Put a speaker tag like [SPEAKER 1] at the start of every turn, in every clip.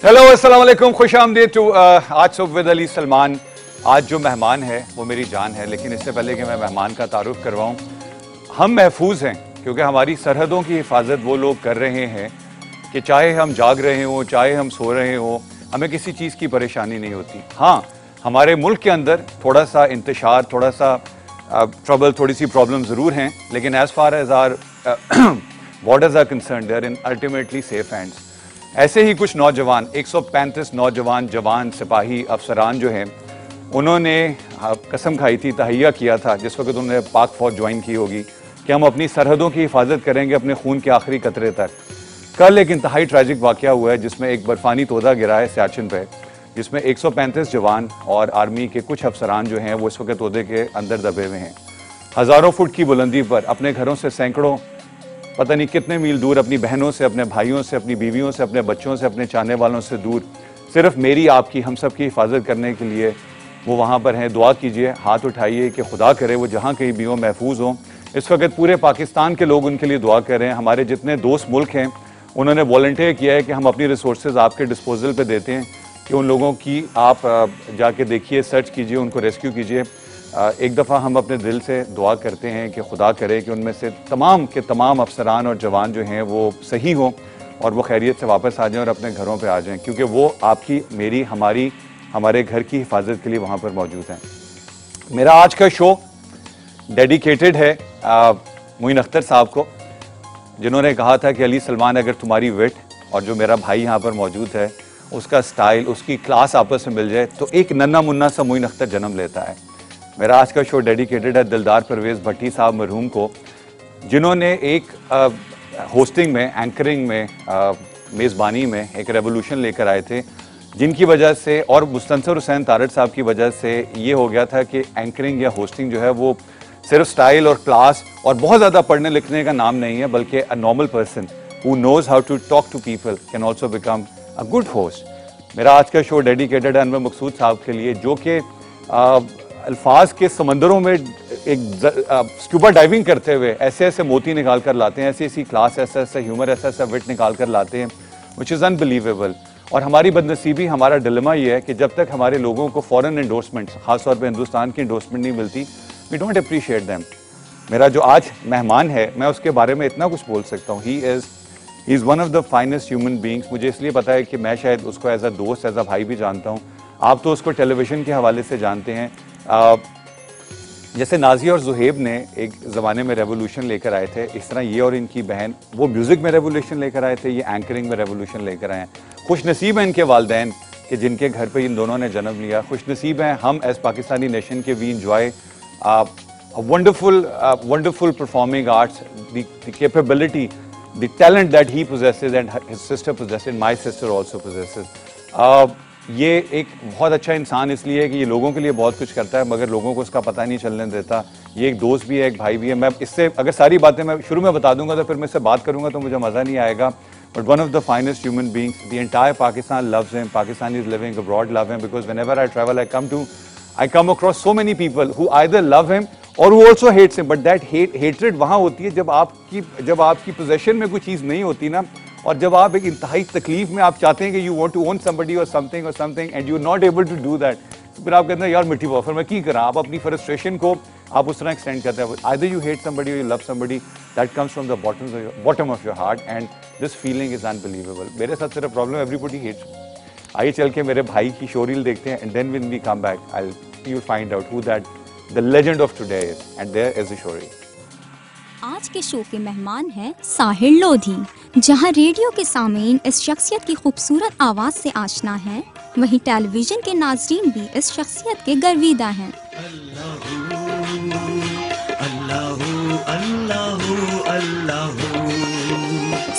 [SPEAKER 1] Hello अस्सलाम वालेकुम, खुश आमदीद टू आज सुबह विद अली सलमान। आज जो मेहमान है वो मेरी जान है, लेकिन इससे पहले कि मैं मेहमान का तारुफ करवाऊँ, हम महफूज हैं क्योंकि हमारी सरहदों की हिफाजत वो लोग कर रहे हैं कि चाहे हम जाग रहे हों, चाहे हम सो रहे हों, हमें किसी चीज़ की परेशानी नहीं होती। हाँ, हमारे मुल्क के अंदर थोड़ा सा इंतशार, थोड़ा सा ट्रबल, थोड़ी सी प्रॉब्लम ज़रूर हैं, लेकिन as far as our borders are concern they are in ultimately safe hands. ऐसे ही कुछ नौजवान, 135 नौजवान जवान सिपाही अफसरान जो हैं, उन्होंने कसम खाई थी, तहैया किया था जिस वक्त उन्होंने पाक फौज ज्वाइन की होगी कि हम अपनी सरहदों की हिफाजत करेंगे अपने खून के आखिरी कतरे तक। कल एक इंतहाई ट्रैजिक वाक़या हुआ है जिसमें एक बर्फानी तोदा गिरा है सियाचिन पे, जिसमें 135 जवान और आर्मी के कुछ अफसरान जो हैं वो इस वक्त तोदे के अंदर दबे हुए हैं। हज़ारों फुट की बुलंदी पर अपने घरों से सैकड़ों, पता नहीं कितने मील दूर, अपनी बहनों से, अपने भाइयों से, अपनी बीवियों से, अपने बच्चों से, अपने चाहने वालों से दूर, सिर्फ मेरी, आपकी, हम सब की हिफाजत करने के लिए वो वहाँ पर हैं। दुआ कीजिए, हाथ उठाइए कि खुदा करे वो जहाँ कहीं भी हों महफूज हों। इस वक्त पूरे पाकिस्तान के लोग उनके लिए दुआ कर रहे हैं। हमारे जितने दोस्त मुल्क हैं उन्होंने वॉलंटियर किया है कि हम अपनी रिसोर्सेज आपके डिस्पोजल पे देते हैं कि उन लोगों की आप जाके देखिए, सर्च कीजिए, उनको रेस्क्यू कीजिए। एक दफ़ा हम अपने दिल से दुआ करते हैं कि खुदा करे कि उनमें से तमाम के तमाम अफसरान और जवान जो हैं वो सही हों और वो खैरियत से वापस आ जाएं और अपने घरों पे आ जाएं, क्योंकि वो आपकी, मेरी, हमारे घर की हिफाजत के लिए वहाँ पर मौजूद हैं। मेरा आज का शो डेडिकेटेड है मोइन अख्तर साहब को, जिन्होंने कहा था कि अली सलमान, अगर तुम्हारी विट और जो मेरा भाई यहाँ पर मौजूद है उसका स्टाइल, उसकी क्लास आपस में मिल जाए तो एक नन्ना मुन्ना सा मोइन अख्तर जन्म लेता है। मेरा आज का शो डेडिकेटेड है दिलदार परवेज़ भट्टी साहब मरहूम को, जिन्होंने एक होस्टिंग में, एंकरिंग में, मेज़बानी में एक रेवोल्यूशन लेकर आए थे, जिनकी वजह से और मुस्तनसर हुसैन तारड़ साहब की वजह से ये हो गया था कि एंकरिंग या होस्टिंग जो है वो सिर्फ स्टाइल और क्लास और बहुत ज़्यादा पढ़ने लिखने का नाम नहीं है, बल्कि a normal person who knows how to talk to people can also become a good host. मेरा आज का शो डेडिकेटेड है अनवर मकसूद साहब के लिए, जो कि अल्फाज के समंदरों में एक स्कूबा डाइविंग करते हुए ऐसे ऐसे मोती निकाल कर लाते हैं, ऐसी ऐसी क्लास, ऐसा ऐसा ह्यूमर, ऐसा ऐसा विट निकाल कर लाते हैं, विच इज़ अनबिलीवेबल। और हमारी बदनसीबी, हमारा डिलेमा ये है कि जब तक हमारे लोगों को फॉरेन एंडोर्समेंट, खासतौर पर हिंदुस्तान की एंडोर्समेंट नहीं मिलती, वी डोंट अप्रिशिएट दैम। मेरा जो आज मेहमान है, मैं उसके बारे में इतना कुछ बोल सकता हूँ, he is one of the finest human beings. मुझे इसलिए पता है कि मैं शायद उसको एज अ दोस्त, एज अ भाई भी जानता हूँ। आप तो उसको टेलीविज़न के हवाले से जानते हैं। जैसे नाजिया और जुहेब ने एक ज़माने में रेवोल्यूशन लेकर आए थे, इस तरह ये और इनकी बहन वो म्यूज़िक में रेवोल्यूशन लेकर आए थे, ये एंकरिंग में रेवोल्यूशन लेकर आए हैं। खुश नसीब हैं इनके वालदैन कि जिनके घर पे इन दोनों ने जन्म लिया। खुश नसीब हैं हम एज पाकिस्तानी नेशन के, we enjoy wonderful performing arts, the capability, the talent that he possesses and his sister possesses, my sister also possesses. ये एक बहुत अच्छा इंसान इसलिए है कि ये लोगों के लिए बहुत कुछ करता है, मगर लोगों को उसका पता नहीं चलने देता। ये एक दोस्त भी है, एक भाई भी है। मैं इससे अगर सारी बातें मैं शुरू में बता दूंगा तो फिर मैं इससे बात करूंगा तो मुझे मज़ा नहीं आएगा। But one of the finest human beings, the entire Pakistan loves him, Pakistanis living abroad love him, because whenever I travel I come across so many people who either love him or who also hates him, but that hatred वहाँ होती है जब आपकी possession में कोई चीज़ नहीं होती ना, और जब आप एक इंतहाई तकलीफ में आप चाहते हैं कि you want to own somebody or something and you're not able to do that, तो फिर आप कहते हैं यार मिठी बहुत, फिर मैं की करा। आप अपनी frustration को आप उस तरह एक्सटेंड करते हैं। Either you hate somebody or you love somebody, that comes from the bottom of your heart, and this feeling is unbelievable. मेरे साथ सिर्फ प्रॉब्लम, everybody hates me. आइए चल के मेरे भाई की शोरील देखते हैं, and then when we come back you'll find out who that the legend of today is, and there is the story.
[SPEAKER 2] आज के शो के मेहमान हैं साहिर लोधी। जहां रेडियो के सामीन इस शख्सियत की खूबसूरत आवाज़ से आशना हैं, वहीं टेलीविज़न के नाज़रीन भी इस शख्सियत के गर्विदा हैं।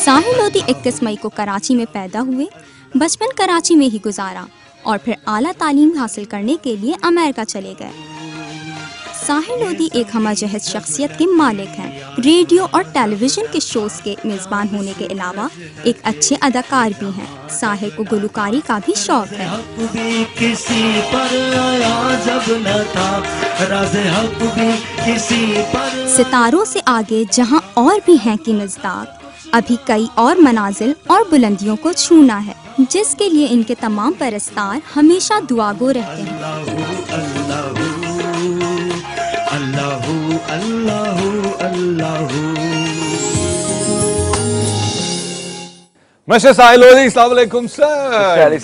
[SPEAKER 2] साहिर लोधी 21 मई को कराची में पैदा हुए। बचपन कराची में ही गुजारा और फिर आला तालीम हासिल करने के लिए अमेरिका चले गए। साहिर लोधी एक हमजहत शख्सियत के मालिक हैं। रेडियो और टेलीविज़न के शोज़ के मेज़बान होने के अलावा एक अच्छे अदाकार भी हैं। साहिर को गुलकारी का भी शौक है। सितारों से आगे जहां और भी हैं कि मज़दाक, अभी कई और मनाजिल और बुलंदियों को छूना है। जिसके लिए इनके तमाम परस्तार हमेशा दुआगो रहते हैं।
[SPEAKER 3] अल्लाहू अल्लाहू अल्लाहू।
[SPEAKER 1] मिस्टर साहिल लोधी, अस्सलाम वालेकुम सर।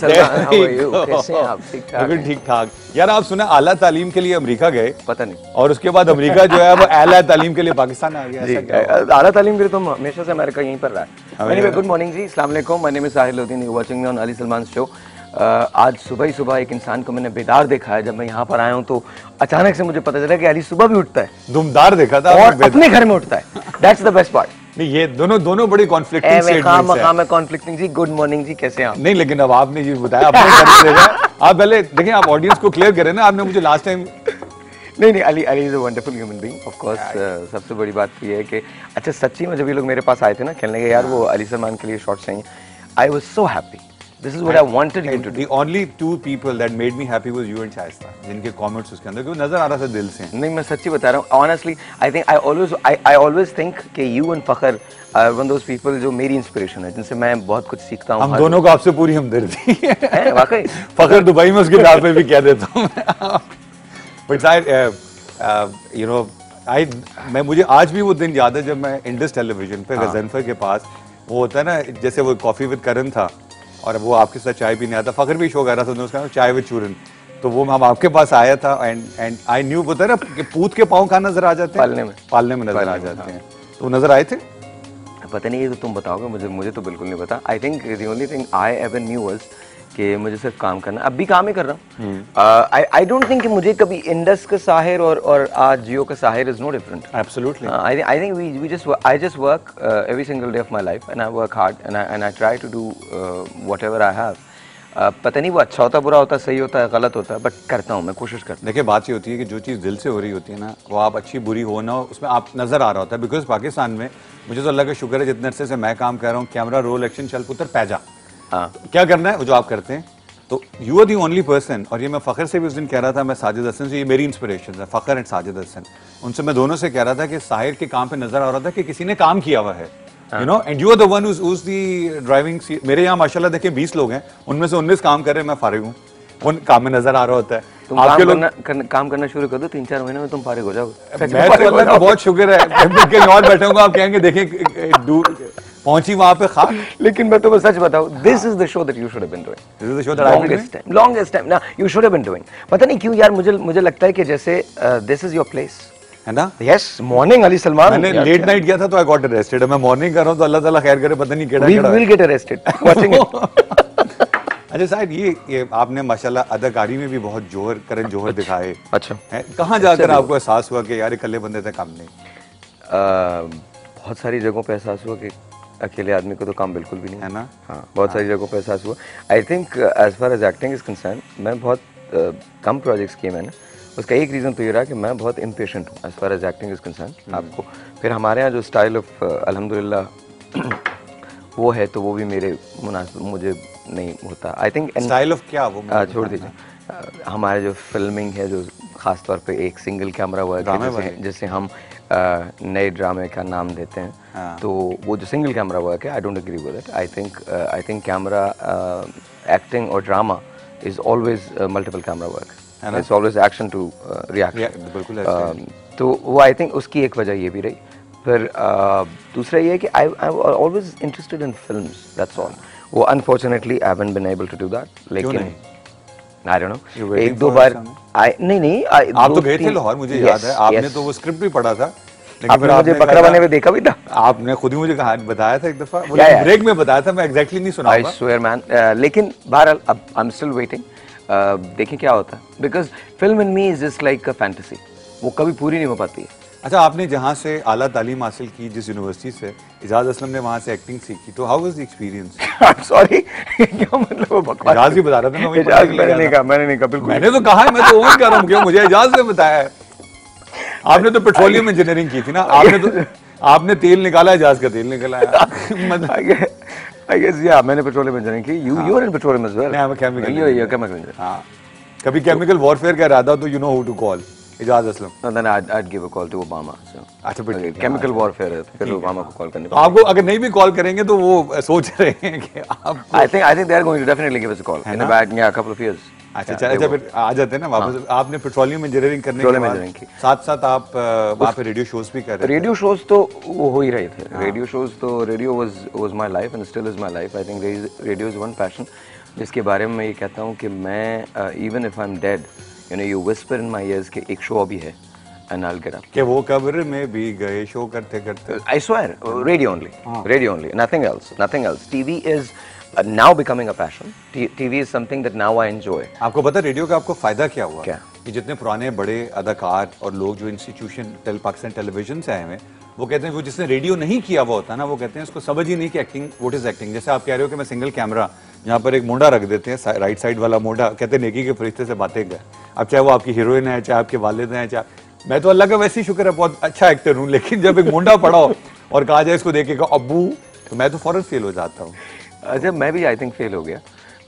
[SPEAKER 4] कैसे हैं आप? ठीक ठाक?
[SPEAKER 1] बिल्कुल ठीक ठाक। यार आप सुना आला तालीम के लिए अमेरिका गए,
[SPEAKER 4] पता नहीं,
[SPEAKER 1] और उसके बाद अमेरिका जो है वो आला तालीम के लिए पाकिस्तान आ गया। ऐसा क्या हुआ?
[SPEAKER 4] आला तालीम के लिए तो हमेशा से अमेरिका यहीं पर रहा है। एनीवे, गुड मॉर्निंग जी, अस्सलाम वालेकुम। My name is Sahil Lodhi, you watching me on Ali Salman show. आज सुबह ही सुबह एक इंसान को मैंने बेदार देखा है। जब मैं यहाँ पर आया हूँ तो अचानक से मुझे पता चला कि अली सुबह भी उठता है,
[SPEAKER 1] दुमदार देखा था
[SPEAKER 4] और अपने घर में उठता है। That's the best part.
[SPEAKER 1] नहीं, ये दोनों बड़ी कॉन्फ्लिक्टिंग स्टेटमेंट्स हैं।
[SPEAKER 4] मैं कॉन्फ्लिक्टिंग जी। गुड मॉर्निंग जी, कैसे हैं आप?
[SPEAKER 1] नहीं, लेकिन अब आपने ये बताया, अपने घर से देखा। आप पहले देखिए, आप ऑडियंस को क्लियर करें ना। आपने मुझे लास्ट टाइम
[SPEAKER 4] नहीं, Ali is a wonderful human being of course. सबसे बड़ी बात ये है कि अच्छा, सच्ची में जब ये लोग मेरे पास आए थे ना खेलने के, यार वो अली सलमान के लिए शॉट्स चाहिए, I was so happy. This is what I wanted you to do.
[SPEAKER 1] The only two people that made me happy was you and Shaista, जिनके comments उसके अंदर क्योंकि नजर आ रहा था दिल से।
[SPEAKER 4] नहीं, मैं सच्ची बता रहा हूँ। Honestly, I always think कि you and Fakhar are one of those people जो मेरी इंस्पिरेशन है, जिनसे मैं बहुत कुछ सीखता हूँ।
[SPEAKER 1] हम दोनों को आपसे पूरी हमदर्दी है
[SPEAKER 4] वाकई।
[SPEAKER 1] फखर दुबई में उसके नाम पे भी कह देता हूँ। But you know, मैं मुझे आज भी वो दिन याद है जब मैं इंडस टेलीविजन पे गजनफर के पास वो होता है ना, जैसे वो कॉफी विद करण था और वो आपके साथ चाय पीने आता, फखर भी शो कर रहा था, उसका चाय विद चूरन, तो वो हम आपके पास आया था। एंड आई न्यू, पता है ना कि पूत के पाँव कहाँ नजर आ जाते हैं? पालने में नजर आ जाते हैं। तो वो नजर आए थे?
[SPEAKER 4] पता नहीं, ये तो तुम बताओगे, मुझे तो बिल्कुल नहीं पता। आई think the only thing I ever new was कि मुझे सिर्फ काम करना, अब भी काम ही कर रहा हूँ। आई डोंट थिंक कि मुझे कभी इंडस का साहिर और आज जियो का Sahir is no different.
[SPEAKER 1] Absolutely.
[SPEAKER 4] I think I just work every single day of my life and I work hard and I try to do whatever I have. पता नहीं वो अच्छा होता, बुरा होता, सही होता है, गलत होता है, बट करता हूँ मैं, कोशिश करता हूँ।
[SPEAKER 1] देखिए, बात ये होती है कि जो चीज़ दिल से हो रही होती है ना, वो आप अच्छी बुरी हो ना हो, उसमें आप नजर आ रहा होता है। बिकॉज पाकिस्तान में मुझे तो अल्लाह का शुक्र है, जितने अरसे से मैं काम कर रहा हूँ, कैमरा रोल एक्शन चल पुत्र पैजा, क्या करना है वो जो आप करते हैं, तो you are the only person. और ये मैं फ़खर से भी उस दिन कह रहा था, मैं साजिद हसन से, ये मेरी इंस्पिरेशन है, फ़खर एंड साजिद हसन, उनसे मैं दोनों से कह रहा था कि साहिर के काम पे नजर आ रहा था कि किसी ने काम किया हुआ है, you know, and you are the one whose the driving. मेरे यहाँ माशाल्लाह देखिए 20 लोग हैं, उनमें से 19 काम कर रहे हैं, मैं फारिग हूँ, उन काम में नजर आ रहा होता है।
[SPEAKER 4] तुम आपके लोग काम करना शुरू कर दो, 3-4 महीने में तुम फारिग हो जाओगे।
[SPEAKER 1] मैं तो अल्लाह का बहुत शुक्र है, कहीं और बैठूंगा, आप कहेंगे देखें पहुंची वहां पे खाक।
[SPEAKER 4] लेकिन मैं तुम्हें सच बताऊं, this is the show that you should have been doing.
[SPEAKER 1] This is the show that
[SPEAKER 4] longest time ना you should have been doing. पता नहीं क्यों यार, मुझे लगता है कि जैसे दिस इज योर प्लेस, है ना? Yes, morning Ali Salman.
[SPEAKER 1] मैंने लेट नाइट किया था तो आई गॉट अरेस्टेड। मैं मॉर्निंग कर रहा हूं तो अल्लाह ताला खैर करे, पता नहीं केड़ा
[SPEAKER 4] we will get arrested watching it.
[SPEAKER 1] अच्छा साहब, ये आपने माशाल्लाह अदाकारी में भी बहुत जोहर, करण जोहर दिखाए।
[SPEAKER 4] अच्छा,
[SPEAKER 1] कहाँ जाकर आपको एहसास हुआ कि यार इकल्ले बंदे से काम नहीं?
[SPEAKER 4] बहुत सारी जगहों पे एहसास हुआ कि अकेले आदमी को तो काम बिल्कुल भी नहीं
[SPEAKER 1] है ना।
[SPEAKER 4] हाँ, बहुत सारी जगहों पे एहसास हुआ। I think as far as acting is concern, मैं बहुत कम प्रोजेक्ट्स किए मैंने। उसका एक रीज़न तो ये रहा कि मैं बहुत इम्पेशेंट हूँ as far as acting is concern. आपको फिर हमारे यहाँ जो स्टाइल ऑफ अल्हम्दुलिल्लाह वो है, तो वो भी मेरे मुनासिब मुझे नहीं होता। आई थिंक
[SPEAKER 1] स्टाइल ऑफ क्या वो
[SPEAKER 4] छोड़ दीजिए। हमारे जो फिल्मिंग है, जो खास तौर पे एक सिंगल कैमरा वर्क है, जैसे हम नए ड्रामे का नाम देते हैं, तो वो जो सिंगल कैमरा वर्क है, I don't agree with it. I think camera acting और drama is always multiple camera work, it's always action to reaction. तो वो आई थिंक उसकी एक वजह ये भी रही। फिर दूसरा ये है कि I always interested in films, that's all. वो unfortunately I haven't been able to do that, लेकिन आई डोंट नो, एक दो बार नहीं
[SPEAKER 1] आप तो गए थे लाहौर, मुझे याद है, आपने तो वो स्क्रिप्ट भी पढ़ा था,
[SPEAKER 4] लेकिन मुझे बकरा बने में देखा भी था।
[SPEAKER 1] आपने खुद ही मुझे बताया था एक दफा, ब्रेक में बताया था, मैं एग्जैक्टली नहीं सुना,
[SPEAKER 4] आई स्वेयर मैन। लेकिन बहरहाल अब आई एम स्टिल वेटिंग, देखें क्या होता है, because film in me is just like a fantasy, वो कभी पूरी नहीं हो पाती है।
[SPEAKER 1] अच्छा, आपने जहाँ से आला तालीम हासिल की, जिस यूनिवर्सिटी से, इजाज असलम ने वहाँ से एक्टिंग सीखी, तो how was the experience?
[SPEAKER 4] I am sorry, क्या मतलब वो बकवास?
[SPEAKER 1] इजाज ही बता रहा था,
[SPEAKER 4] मैंने नहीं कहा, बिल्कुल
[SPEAKER 1] मैंने तो कहा है, मैं तो वही कर रहा हूँ, क्यों मुझे इजाज ने बताया है। आपने तो पेट्रोलियम इंजीनियरिंग की थी ना, आपने तेल निकाला, इजाज का तेल निकला है।
[SPEAKER 4] I guess yeah, मैंने पेट्रोलियम इंजीनियरिंग की, you are in petroleum as well.
[SPEAKER 1] मैं केमिकल
[SPEAKER 4] इंजीनियर।
[SPEAKER 1] हाँ, कभी केमिकल वॉरफेयर का इरादा हो तो you know who to call. Ijaz Aslam.
[SPEAKER 4] And then I'd give a call to Obama. So
[SPEAKER 1] अच्छा फिर ठीक है।
[SPEAKER 4] chemical warfare है, फिर ओबामा को कॉल करने
[SPEAKER 1] तो आपको अगर नहीं भी कॉल करेंगे तो वो सोच रहे हैं कि आप
[SPEAKER 4] I think they are going to definitely give us a call in about a couple of years.
[SPEAKER 1] अच्छा फिर आ जाते हैं ना वापस। आपने पेट्रोलियम इंजीनियरिंग करने के बाद साथ साथ आप वहाँ पे रेडियो शोज भी कर रहे थे।
[SPEAKER 4] रेडियो शोज तो वो हो ही रहे थे। रेडियो शोज तो radio was my life and still is my life. I think radio is one passion जिसके बारे में मैं ये कहता हूँ कि मैं even if I am dead you know you whisper in my years कि एक शो अभी है and I will get up.
[SPEAKER 1] कि वो कब्र में भी गए शो करते करते।
[SPEAKER 4] I swear radio only nothing else. TV is now becoming a passion. TV is something that now I enjoy.
[SPEAKER 1] आपको पता रेडियो का आपको फायदा क्या हुआ?
[SPEAKER 4] क्या?
[SPEAKER 1] कि जितने पुराने बड़े अदाकार और लोग जो इंस्टीट्यूशन पाकिस्तान टेलीविजन से आए हुए वो कहते हैं वो जिसने रेडियो नहीं किया हुआ होता ना वो कहते हैं उसको समझ ही नहीं कि एक्टिंग व्हाट इज एक्टिंग। जैसे आप कह रहे हो कि मैं सिंगल कैमरा यहाँ पर एक मोंडा रख देते हैं राइट साइड वाला मोंडा, कहते हैं नेकी के फरिश्ते से बातें कर। अब चाहे वो आपकी हीरोइन है, चाहे आपके वालिद हैं, चाहे मैं तो अल्लाह का वैसे ही शुक्र है बहुत अच्छा एक्टर हूँ, लेकिन जब एक मोंडा पड़ा हो और कहा जाए इसको देखे अब्बू तो मैं तो फौरन फेल हो जाता हूँ।
[SPEAKER 4] अच्छा मैं भी आई थिंक फेल हो गया।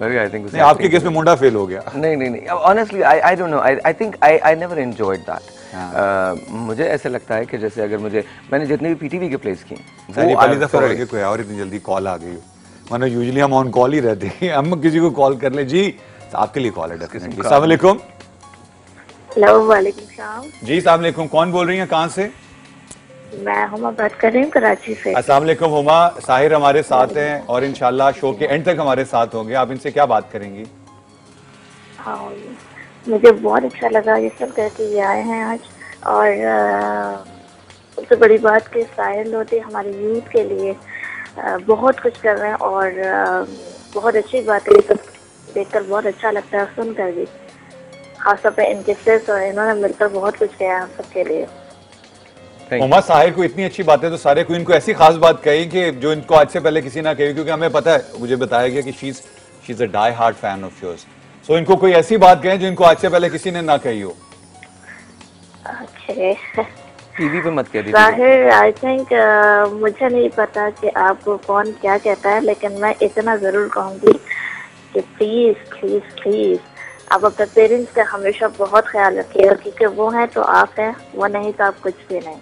[SPEAKER 4] मैं भी आई थिंक
[SPEAKER 1] नहीं आपके केस में मुंडा फेल हो गया।
[SPEAKER 4] नहीं honestly I don't no I think I never enjoyed that. मुझे ऐसे लगता है कि जैसे अगर मैंने जितने भी पीटीवी के प्लेस किए
[SPEAKER 1] वो पहली दफा हो गया कोई और इतनी जल्दी कॉल आ गई हो, वरना यूजुअली हम ऑन कॉल ही रहते हैं। हम किसी को कॉल कर ले जी आपके लिए कॉल है डेफिनेटली। अस्सलाम वालेकुम।
[SPEAKER 5] हेलो वालेकुम सलाम
[SPEAKER 1] जी अस्सलाम वालेकुम। कौन बोल रही हैं, कहाँ से?
[SPEAKER 5] मैं हुमा बात कर रही हूँ कराची से।
[SPEAKER 1] अस्सलाम वालेकुम हुमा। साहिर हमारे साथ हैं और इंशाल्लाह शो के एंड तक हमारे साथ होंगे। आप इनसे क्या बात करेंगी?
[SPEAKER 5] हाँ मुझे बहुत अच्छा लगा ये सब करके ये आए हैं आज। और सबसे बड़ी बात कि साहिर लोधी हमारे यूथ के लिए बहुत कुछ कर रहे हैं और बहुत अच्छी बात है। ये सब देखकर बहुत अच्छा लगता है, सुनकर भी। खासतौर पर इनके सेस और इन्होंने मिलकर बहुत कुछ किया है हम सबके लिए।
[SPEAKER 1] उमा साहिर को इतनी अच्छी बातें तो सारे को इनको ऐसी खास बात कही कि जो इनको आज से पहले किसी ना कही, क्योंकि हमें पता है, मुझे बताया गया कि she is a die hard fan of yours. So इनको कोई ऐसी बात कहें जो इनको आज से पहले किसी ने ना कही हो।
[SPEAKER 4] टीवी पे मत कह दीजिए।
[SPEAKER 5] साहिर आई थिंक मुझे नहीं पता कि आपको कौन क्या कहता है, लेकिन मैं इतना जरूर कहूँगी कि प्लीज प्लीज प्लीज आप अपने पेरेंट्स का हमेशा बहुत ख्याल रखिएगा, क्योंकि वो हैं तो आप हैं, वो नहीं तो आप कुछ भी नहीं।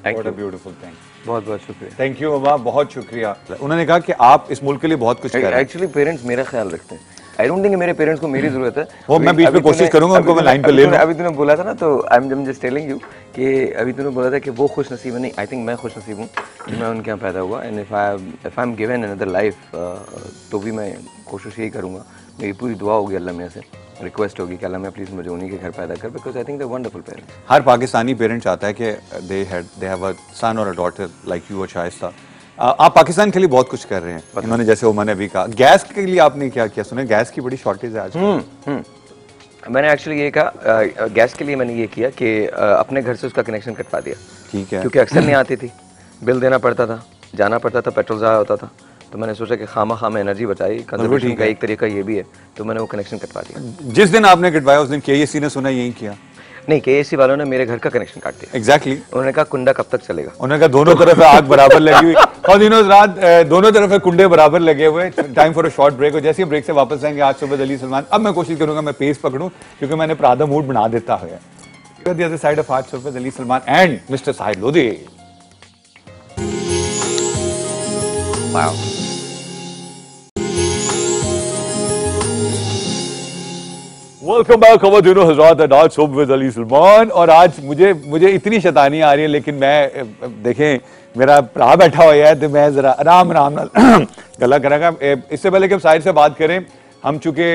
[SPEAKER 1] What a beautiful thing.
[SPEAKER 4] बहुत बहुत शुक्रिया।
[SPEAKER 1] थैंक यू बाबा, बहुत शुक्रिया। उन्होंने कहा कि आप इस मुल्क के लिए बहुत कुछ कर रहे हैं।
[SPEAKER 4] एक्चुअली पेरेंट्स मेरा ख्याल रखते हैं। आई डोंट थिंक मेरे पेरेंट्स को मेरी जरूरत है।
[SPEAKER 1] वो मैं बीच में कोशिश करूंगा उनको मैं लाइन पे ले लूं।
[SPEAKER 4] अभी तूने बोला था ना, तो I am just telling you कि अभी तूने बोला था कि वो खुश नसीब है। नहीं, आई थिंक मैं खुश नसीब हूँ कि मैं उनके यहाँ पैदा हुआ। And if I am given another life तो भी मैं कोशिश यही करूँगा। मेरी पूरी दुआ होगी अल्लाह में से, रिक्वेस्ट होगी कि अल्लाह में प्लीज मुझे उन्हीं के घर पैदा कर, because I think they wonderful parents.
[SPEAKER 1] Her Pakistani parent चाहता है कि दे हैव अ सन और अ डॉटर लाइक यू और शाइस्ता। आप पाकिस्तान के लिए बहुत कुछ कर रहे हैं। इन्होंने जैसे उमर ने भी कहा, गैस के लिए आपने क्या किया? सुने गैस की बड़ी शॉर्टेज है आज।
[SPEAKER 4] मैंने एक्चुअली ये कहा, गैस के लिए मैंने ये किया कि अपने घर से उसका कनेक्शन कटवा दिया।
[SPEAKER 1] ठीक है।
[SPEAKER 4] क्योंकि अक्सर नहीं आती थी, बिल देना पड़ता था, जाना पड़ता था, पेट्रोल ज़ाया होता था। तो मैंने सोचा कि खामा में एनर्जी बचाई, कंजर्वेशन का एक तरीका ये भी है, तो मैंने वो कनेक्शन कटवा दिया।
[SPEAKER 1] जिस दिन आपने कटवाया उस दिन केएसी ने सुना यही किया?
[SPEAKER 4] नहीं, केएसी वालों ने मेरे घर का कनेक्शन काट दिया।
[SPEAKER 1] एग्जैक्टली।
[SPEAKER 4] उन्होंने कहा कुंडा कब तक चलेगा?
[SPEAKER 1] उन्होंने कहा दोनों तरफ आग बराबर लगी हुई और दिनों रात दोनों तरफ कुंडे बराबर लगे हुए। Time for a short break. और जैसे ही ब्रेक से वापस आएंगे आज सुबह अली सलमान। अब मैं कोशिश करूंगा मैं पेस पकड़ूं, क्योंकि मैंने प्रादा मूड बना देता है। The other side of आज सुबह Ali Salman and mister Sahir Lodhi. Wow. Welcome back खवातीन हज़रात, आज सुबह विद अली सलमान। और आज मुझे इतनी शैतानी आ रही है, लेकिन मैं देखें मेरा भरा बैठा हुआ है तो मैं जरा आराम गला करेगा। इससे पहले कि हम साहिर से बात करें, हम चूंकि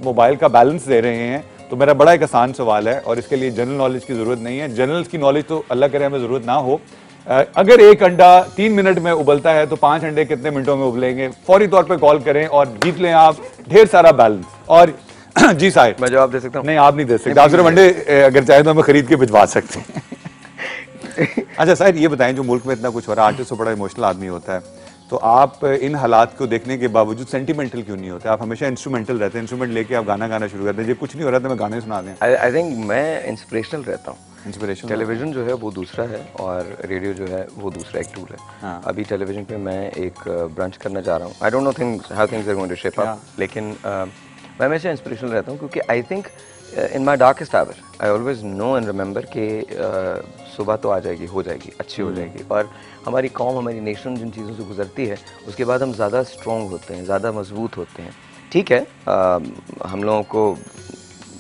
[SPEAKER 1] मोबाइल का बैलेंस दे रहे हैं तो मेरा बड़ा एक आसान सवाल है और इसके लिए जनरल नॉलेज की जरूरत नहीं है। जनरल की नॉलेज तो अल्लाह करे हमें जरूरत ना हो। अगर एक अंडा 3 मिनट में उबलता है तो 5 अंडे कितने मिनटों में उबलेंगे? फौरी तौर पे कॉल करें और जीत लें आप ढेर सारा बैलेंस। और जी साहिर,
[SPEAKER 4] मैं जवाब दे सकता हूँ?
[SPEAKER 1] नहीं, आप नहीं दे सकते। आप सिर्फ अंडे अगर चाहे तो हमें खरीद के भिजवा सकते हैं। अच्छा साहिर, ये बताएं, जो मुल्क में इतना कुछ हो रहा है, आर्टिस्ट तो बड़ा इमोशनल आदमी होता है, तो आप इन हालात को देखने के बावजूद सेंटिमेंटल क्यों नहीं होते? आप हमेशा इंस्ट्रूमेंटल रहते हैं, इंस्ट्रूमेंट लेके आप गाना गाना शुरू करते हैं। ये कुछ नहीं हो रहा था मैं गाने सुना दें।
[SPEAKER 4] आई थिंक मैं इंस्पिरेशनल रहता हूँ।
[SPEAKER 1] इंस्पिरेशन।
[SPEAKER 4] टेलीविजन जो है वो दूसरा है और रेडियो जो है वो दूसरा एक टूल है।
[SPEAKER 1] हाँ।
[SPEAKER 4] अभी टेलीविजन पे मैं एक ब्रांच करना चाह रहा हूँ। I don't know how things are going to shape up, लेकिन मैं हमेशा इंस्पिरेशनल रहता हूँ क्योंकि I think in my darkest hour I always know and remember कि सुबह तो आ जाएगी, हो जाएगी, अच्छी हो जाएगी। और हमारी कौम, हमारी नेशन जिन चीज़ों से गुजरती है उसके बाद हम ज़्यादा स्ट्रॉन्ग होते हैं, ज़्यादा मजबूत होते हैं। ठीक है, हम लोगों को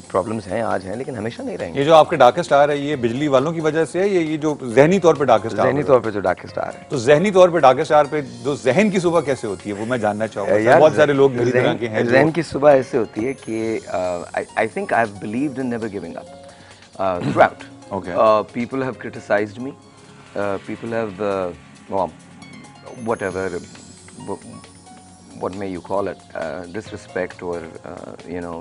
[SPEAKER 4] प्रॉब्लम्स हैं, आज हैं, लेकिन हमेशा नहीं रहेंगे।
[SPEAKER 1] ये जो आपके डार्केस्ट स्टार है, ये बिजली वालों की वजह से है, ये जो जहनी तौर पे डार्केस्ट स्टार,
[SPEAKER 4] जहनी तौर पे जो डार्केस्ट स्टार है,
[SPEAKER 1] तो जहनी तौर पे डार्केस्ट स्टार पे जो जहन की सुबह कैसे होती है वो मैं जानना चाहूँगा। बहुत सारे लोग मेरी तरह के हैं।
[SPEAKER 4] जहन की सुबह ऐसे होती है कि I think I have believed in never giving up throughout. People have criticised me, people have whatever what may you call it, disrespect or you know,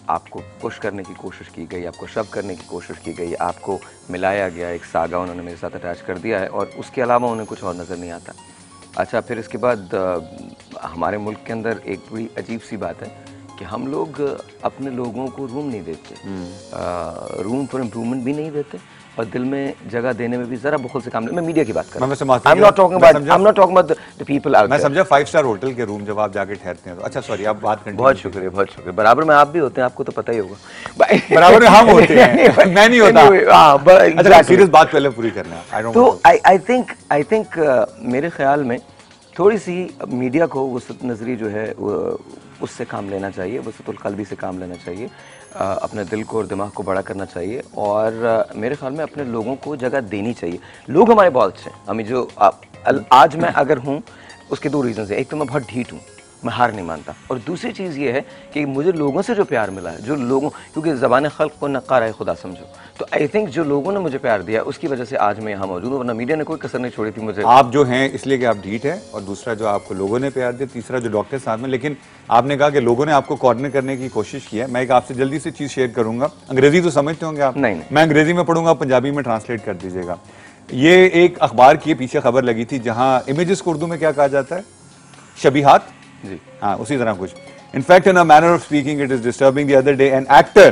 [SPEAKER 4] आपको पुश करने की कोशिश की गई, आपको शव करने की कोशिश की गई, आपको मिलाया गया, एक सागा उन्होंने मेरे साथ अटैच कर दिया है और उसके अलावा उन्हें कुछ और नज़र नहीं आता। अच्छा, फिर इसके बाद हमारे मुल्क के अंदर एक बड़ी अजीब सी बात है कि हम लोग अपने लोगों को रूम नहीं देते, रूम फॉर इम्प्रूवमेंट भी नहीं देते और दिल में जगह देने में भी जरा बहुत से काम। मैं मीडिया की बात कर रहा हूं। I'm not talking about the people out there।
[SPEAKER 1] मैं समझा 5 स्टार होटल के रूम जब आप जाके ठहरते हैं तो। अच्छा सॉरी, आप बात करते हैं।
[SPEAKER 4] बहुत शुक्रिया, बहुत शुक्रिया। बराबर में आप भी होते हैं, आपको तो पता ही होगा।
[SPEAKER 1] बराबर में हम होते हैं, मैं नहीं होता। अच्छा, सीरियस बात पहले पूरी करना।
[SPEAKER 4] तो आई थिंक मेरे ख्याल में थोड़ी सी मीडिया को वसत नज़री जो है उससे काम लेना चाहिए, वसतुल क़ल्बी से काम लेना चाहिए, अपने दिल को और दिमाग को बड़ा करना चाहिए और मेरे ख्याल में अपने लोगों को जगह देनी चाहिए। लोग हमारे बहुत अच्छे हैं, हमें जो आज मैं अगर हूँ उसके 2 रीज़न है। एक तो मैं बहुत ढीठ हूँ, मैं हार नहीं मानता, और दूसरी चीज़ ये है कि मुझे लोगों से जो प्यार मिला है, जो लोगों, क्योंकि ज़बान खल्क़ को नक़ारा है खुदा समझो, तो आई थिंक जो लोगों ने मुझे प्यार दिया उसकी वजह से आज मैं यहाँ मौजूद हूँ, वरना मीडिया ने कोई कसर नहीं छोड़ी थी मुझे।
[SPEAKER 1] आप जो हैं इसलिए कि आप ढीठ हैं, और दूसरा जो आपको लोगों ने प्यार दिया, तीसरा जो डॉक्टर साहब में। लेकिन आपने कहा कि लोगों ने आपको कॉर्नर करने की कोशिश की है। मैं एक आपसे जल्दी से चीज़ शेयर करूँगा। अंग्रेजी तो समझते होंगे आप?
[SPEAKER 4] नहीं,
[SPEAKER 1] मैं अंग्रेजी में पढ़ूंगा, पंजाबी में ट्रांसलेट कर दीजिएगा। ये एक अखबार की पीछे खबर लगी थी जहाँ इमेजेस को उर्दू में क्या कहा जाता है? शबीहात जी, हाँ, उसी तरह कुछ। In fact, in a manner of speaking, it is disturbing. The other day, an actor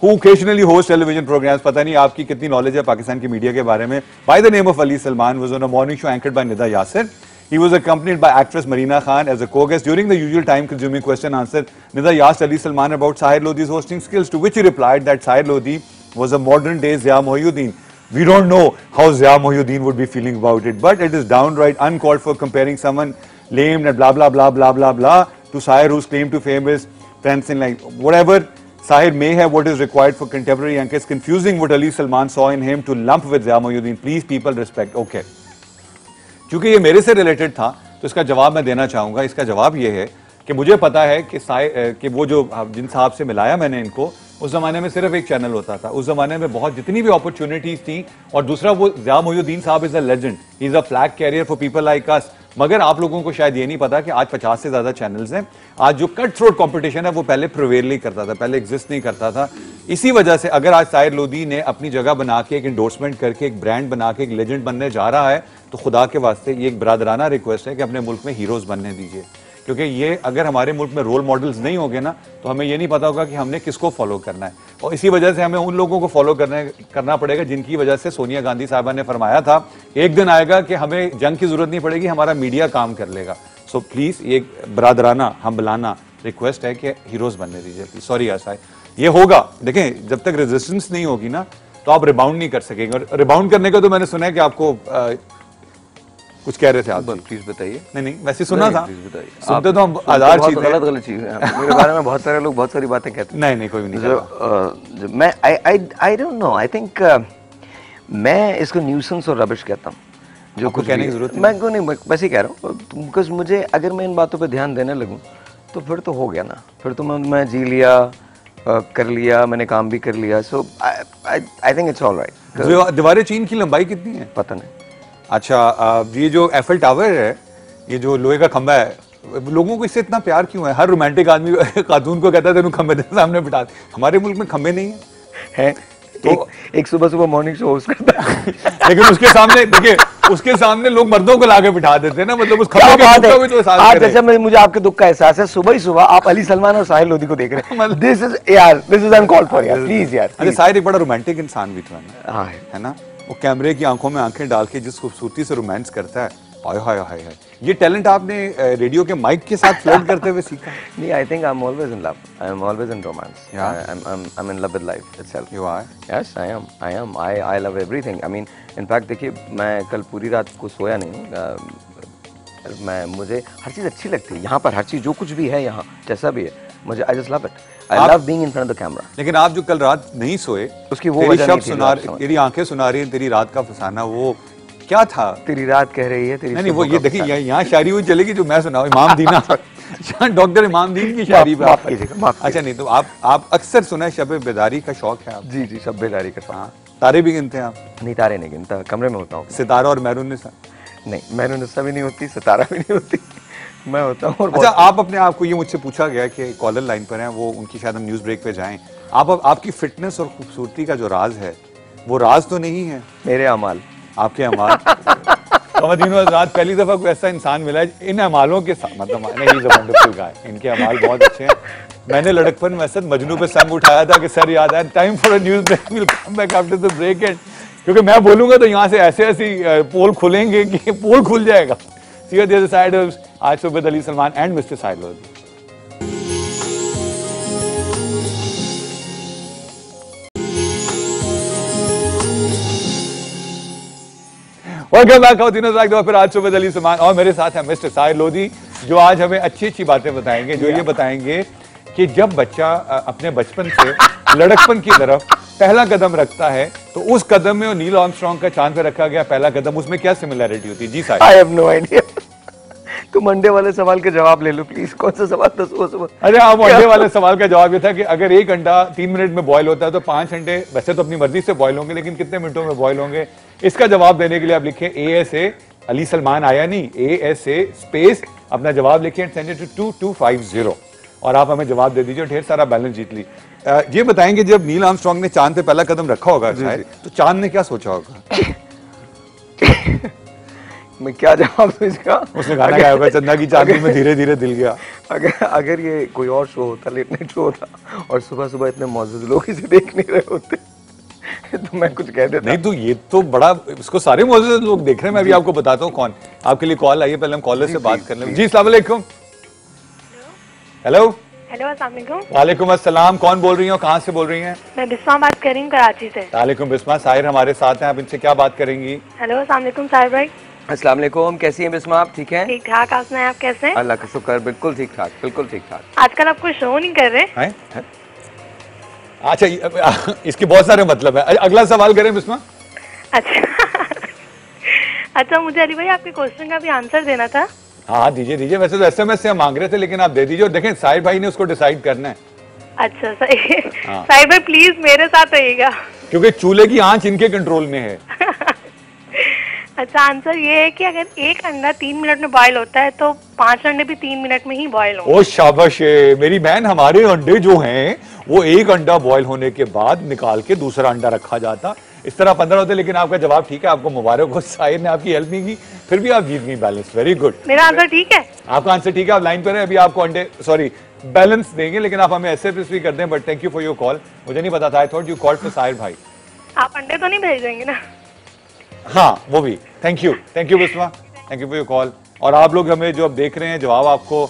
[SPEAKER 1] who occasionally hosts television programs, पता नहीं आपकी कितनी नॉलेज है पाकिस्तान की मीडिया के बारे में, by the name of Ali Salman, was on a morning show anchored by Nida Yasser. He was accompanied by actress Marina Khan as a co-guest. During the usual time-consuming question answer, Nida asked Ali Salman about Sahir Lodi's hosting skills, to which he replied that Sahir Lodi was a modern-day Zia Mohyuddin. We don't know how Zia Mohyuddin would be feeling about it, but it is downright uncalled for comparing someone lame and blah blah blah blah blah blah to Sahir, whose claim to fame is fencing. Like whatever Sahir may have what is required for contemporary anchors, confusing what Ali Salman saw in him to lump with Zia Mohyuddin. Please people respect. Okay, क्योंकि ये मेरे से related था तो इसका जवाब मैं देना चाहूँगा। इसका जवाब ये है कि मुझे पता है कि वो जो जिन साहब से मिलाया मैंने इनको, उस ज़माने में सिर्फ एक चैनल होता था। उस ज़माने में बहुत जितनी भी अपॉर्चुनिटीज़ थी, और दूसरा वो ज़िया मोहुद्दीन साहब is a legend, he is a flag carrier for people like us. मगर आप लोगों को शायद ये नहीं पता कि आज 50 से ज़्यादा चैनल्स हैं। आज जो कट थ्रोट कॉम्पिटिशन है वो पहले प्रिवेल नहीं करता था, पहले एग्जिस्ट नहीं करता था। इसी वजह से अगर आज साहिर लोधी ने अपनी जगह बना के एक इंडोर्समेंट करके एक ब्रांड बना के एक लेजेंड बनने जा रहा है, तो खुदा के वास्ते ये एक बरादराना रिक्वेस्ट है कि अपने मुल्क में हीरोज़ बनने दीजिए। क्योंकि ये अगर हमारे मुल्क में रोल मॉडल्स नहीं होंगे ना, तो हमें ये नहीं पता होगा कि हमने किसको फॉलो करना है। और इसी वजह से हमें उन लोगों को फॉलो करना पड़ेगा जिनकी वजह से सोनिया गांधी साहबा ने फरमाया था एक दिन आएगा कि हमें जंग की जरूरत नहीं पड़ेगी, हमारा मीडिया काम कर लेगा। सो प्लीज़ ये बरादराना हमलाना रिक्वेस्ट है कि हीरोज़ बनने दीजिए प्लीज़। सॉरी आसाई, ये होगा। देखें, जब तक रेजिस्टेंस नहीं होगी ना तो आप रिबाउंड नहीं कर सकेंगे। और रिबाउंड करने का तो मैंने सुना है कि आपको कुछ कह रहे थे आप,
[SPEAKER 4] प्लीज बताइए।
[SPEAKER 1] नहीं वैसे सुना था,
[SPEAKER 4] सुनते
[SPEAKER 1] तो हम आधार चीज
[SPEAKER 4] गलत चीज है मेरे बारे में। बहुत सारे लोग बहुत सारी बातें कहते हैं।
[SPEAKER 1] नहीं कोई नहीं।
[SPEAKER 4] मैं आई डोंट नो, आई थिंक मैं इसको न्यूसेंस और रबिश कहता हूँ। जो कुछ कहने की जरूरत मैं को नहीं, वैसे ही कह रहा हूँ, बिकॉज मुझे अगर मैं इन बातों पर ध्यान देने लगूँ तो फिर तो हो गया ना, फिर तो मैं जी लिया, कर लिया, मैंने काम भी कर लिया। So I think it's all right.
[SPEAKER 1] दीवारें चीन की लंबाई कितनी है
[SPEAKER 4] पता नहीं।
[SPEAKER 1] अच्छा, ये जो एफएल टावर है, ये जो लोहे का खंबा है, लोगों को इससे इतना प्यार क्यों है? हर रोमांटिक आदमी खातून को कहता है तेनू खंबे के सामने बिठा। हमारे मुल्क में खंबे नहीं है
[SPEAKER 4] तो एक सुबह मॉर्निंग शो होस्ट करता है
[SPEAKER 1] लेकिन उसके सामने देखिए, उसके सामने लोग मर्दों को लाके बिठा देते हैं ना, मतलब उस खंबे के तो
[SPEAKER 4] आज। अच्छा, मुझे आपके दुख का एहसास है। सुबह ही सुबह आप अली सलमान और साहिर लोधी को देख रहे हैं। दिस इज अनकॉल्ड फॉर यार, प्लीज यार।
[SPEAKER 1] अरे साहिर एक बड़ा रोमांटिक इंसान भी था ना,
[SPEAKER 4] हाँ
[SPEAKER 1] है ना। वो कैमरे की आंखों में आंखें डाल के जिस खूबसूरती से रोमांस करता है, हाय हाय हाय हाय, ये टैलेंट आपने रेडियो के माइक के साथ फ्लर्ट करते हुए सीखा?
[SPEAKER 4] नहीं, I think I'm always in love. I'm always in romance. Yeah. I'm in love with life itself.
[SPEAKER 1] You are?
[SPEAKER 4] Yes, I am. I love everything. I mean, in fact, देखिए मैं कल पूरी रात को सोया नहीं हूँ। मुझे हर चीज़ अच्छी लगती है यहाँ पर, हर चीज़ जो कुछ भी है यहाँ, जैसा भी है, मुझे I just love it. I love being in front of the camera.
[SPEAKER 1] लेकिन आप जो कल रात नहीं सोए,
[SPEAKER 4] उसकी वो वजह नहीं थी।
[SPEAKER 1] तेरी आंखें सुना रही हैं, तेरी रात का फसाना, वो क्या था?
[SPEAKER 4] तेरी रात कह रही है, तेरी
[SPEAKER 1] नहीं वो ये देखिए यहाँ शायरी हुई चलेगी जो मैं सुनाऊं, इमाम दीना डॉक्टर इमाम दीन की शायरी पे।
[SPEAKER 4] माफ कीजिएगा।
[SPEAKER 1] अच्छा नहीं तो आप अक्सर सुना है शब बेदारी का शौक है आप?
[SPEAKER 4] जी शब बेदारी का शौक।
[SPEAKER 1] तारे भी गिनते हैं आप?
[SPEAKER 4] नहीं तारे नहीं गिनता, कमरे में होता हूँ।
[SPEAKER 1] सितारा और मेहरुन्निसा?
[SPEAKER 4] नहीं मेहरुन्निसा भी नहीं होती, सितारा भी नहीं होती, मैं होता हूँ।
[SPEAKER 1] अच्छा आप अपने आप को, ये मुझसे पूछा गया कि कॉलर लाइन पर हैं वो, उनकी शायद हम न्यूज़ ब्रेक पे जाएं, आपकी फिटनेस और खूबसूरती का जो राज है वो राज तो नहीं है?
[SPEAKER 4] मेरे अमाल।
[SPEAKER 1] आपके अमाल। रात पहली दफा कोई ऐसा इंसान मिला है इन अमालों के साथ, मतलब वंडरफुल गाय, इनके अमाल बहुत अच्छे हैं। मैंने लड़कपन में असद मजनू पे संग उठाया था कि सर याद है, time for a news break, will come back after the break, and क्योंकि मैं बोलूंगा तो यहाँ से ऐसे ऐसी पोल खुलेंगे कि पोल खुल जाएगा। See the other side of Asif with Ali Salman and mister Sahil Lodhi. Welcome back फिर आज सुबह अली सलमान और मेरे साथ है मिस्टर साहिल लोधी, जो आज हमें अच्छी अच्छी बातें बताएंगे, जो ये बताएंगे कि जब बच्चा अपने बचपन से लड़कपन की तरफ पहला कदम रखता है तो उस कदम में नील आर्मस्ट्रांग का चांद पे रखा गया पहला कदम, उसमें क्या सिमिलैरिटी होती है? जी Sahil.
[SPEAKER 4] I have no idea. तो मंडे वाले सवाल के जवाब ले लो प्लीज, कौन सा सवाल था सुबह?
[SPEAKER 1] अरे हाँ, मंडे वाले सवाल का जवाब ये था कि अगर 1 घंटा 3 मिनट में बॉयल होता है तो 5 घंटे वैसे तो अपनी मर्जी से बॉयल होंगे, लेकिन कितने मिनटों में बॉयल होंगे? इसका जवाब देने के लिए आप लिखें ASA अली सलमान, आया नहीं, ASA स्पेस अपना जवाब लिखें, सेंड इट टू 2250 और आप हमें जवाब दे दीजिए, ढेर सारा बैलेंस जीत ली। ये बताएंगे जब नील आर्मस्ट्रांग ने चांद पे पहला कदम रखा होगा तो चांद ने क्या सोचा होगा?
[SPEAKER 4] मैं क्या जवाब दूं इसका?
[SPEAKER 1] उसने गाना गाया होगा, चंदा की चांदी में धीरे धीरे दिल गया।
[SPEAKER 4] अगर ये कोई और शो होता, लेट नाइट शो होता, और सुबह सुबह इतने मौजूद लोग इसे देख नहीं रहे होते तो मैं कुछ कह देता।
[SPEAKER 1] नहीं तो ये तो बड़ा, इसको सारे मौजूद लोग देख रहे हैं। मैं अभी आपको बताता हूँ कौन आपके लिए कॉल आई है, पहले हम कॉलर से बात कर लें। जी अस्सलाम वालेकुम। हेलो
[SPEAKER 6] हेलो अस्सलाम वालेकुम।
[SPEAKER 1] वालेकुम अस्सलाम, कौन बोल रही हो, कहाँ से बोल रही हैं?
[SPEAKER 6] मैं बिस्मा बात कर रही हूँ कराची से।
[SPEAKER 1] वालेकुम बिस्मा, साहिर हमारे साथ हैं, आप इनसे क्या बात करेंगी?
[SPEAKER 6] हेलो अस्सलाम वालेकुम साहिर भाई।
[SPEAKER 4] अस्सलाम वालेकुम, कैसी हैं बिस्मा आप? ठीक हैं?
[SPEAKER 6] ठीक ठाक, आप सुनाएं, आप कैसे हैं?
[SPEAKER 4] अल्लाह का शुक्र, बिल्कुल ठीक ठाक, बिल्कुल ठीक ठाक।
[SPEAKER 6] आजकल आप कोई शो नहीं कर रहे
[SPEAKER 1] हैं? अच्छा इसके बहुत सारे मतलब है। अगला सवाल करें बिस्मा।
[SPEAKER 6] अच्छा अच्छा, मुझे अली भाई आपके क्वेश्चन का भी आंसर देना था।
[SPEAKER 1] हाँ दीजिए दीजिए, वैसे तो SMS से हम मांग रहे थे लेकिन आप दे दीजिए, और देखें साहिर भाई ने उसको डिसाइड करना है।
[SPEAKER 6] अच्छा सही। साहिर भाई प्लीज मेरे साथ रहिएगा,
[SPEAKER 1] क्योंकि चूल्हे की आंच इनके कंट्रोल में है।
[SPEAKER 6] अच्छा, आंसर ये है कि अगर 1 अंडा 3 मिनट में बॉयल होता है तो 5 अंडे भी 3 मिनट में ही बॉयल होंगे।
[SPEAKER 1] ओ शाबाश मेरी बहन, हमारे अंडे जो हैं वो 1 अंडा बॉयल होने के बाद निकाल के दूसरा अंडा रखा जाता, इस तरह 15 होते। लेकिन आपका जवाब ठीक है, आपको मुबारक हो, साहिर ने आपकी हेल्प नहीं की, फिर भी आप जीत गई बैलेंस। वेरी गुड,
[SPEAKER 6] मेरा आंसर ठीक है?
[SPEAKER 1] आपका आंसर ठीक है, आप लाइन पर हैं, अभी आपको अंडे सॉरी बैलेंस देंगे, लेकिन आप हमें SMS भी कर दें। But thank you for your call, मुझे नहीं पता था, I thought you called for Sahir भाई।
[SPEAKER 6] आप अंडे तो नहीं भेजेंगे ना?
[SPEAKER 1] हाँ वो भी, thank you Bisma, thank you for your call. और आप लोग हमें जो अब देख रहे हैं, जवाब आपको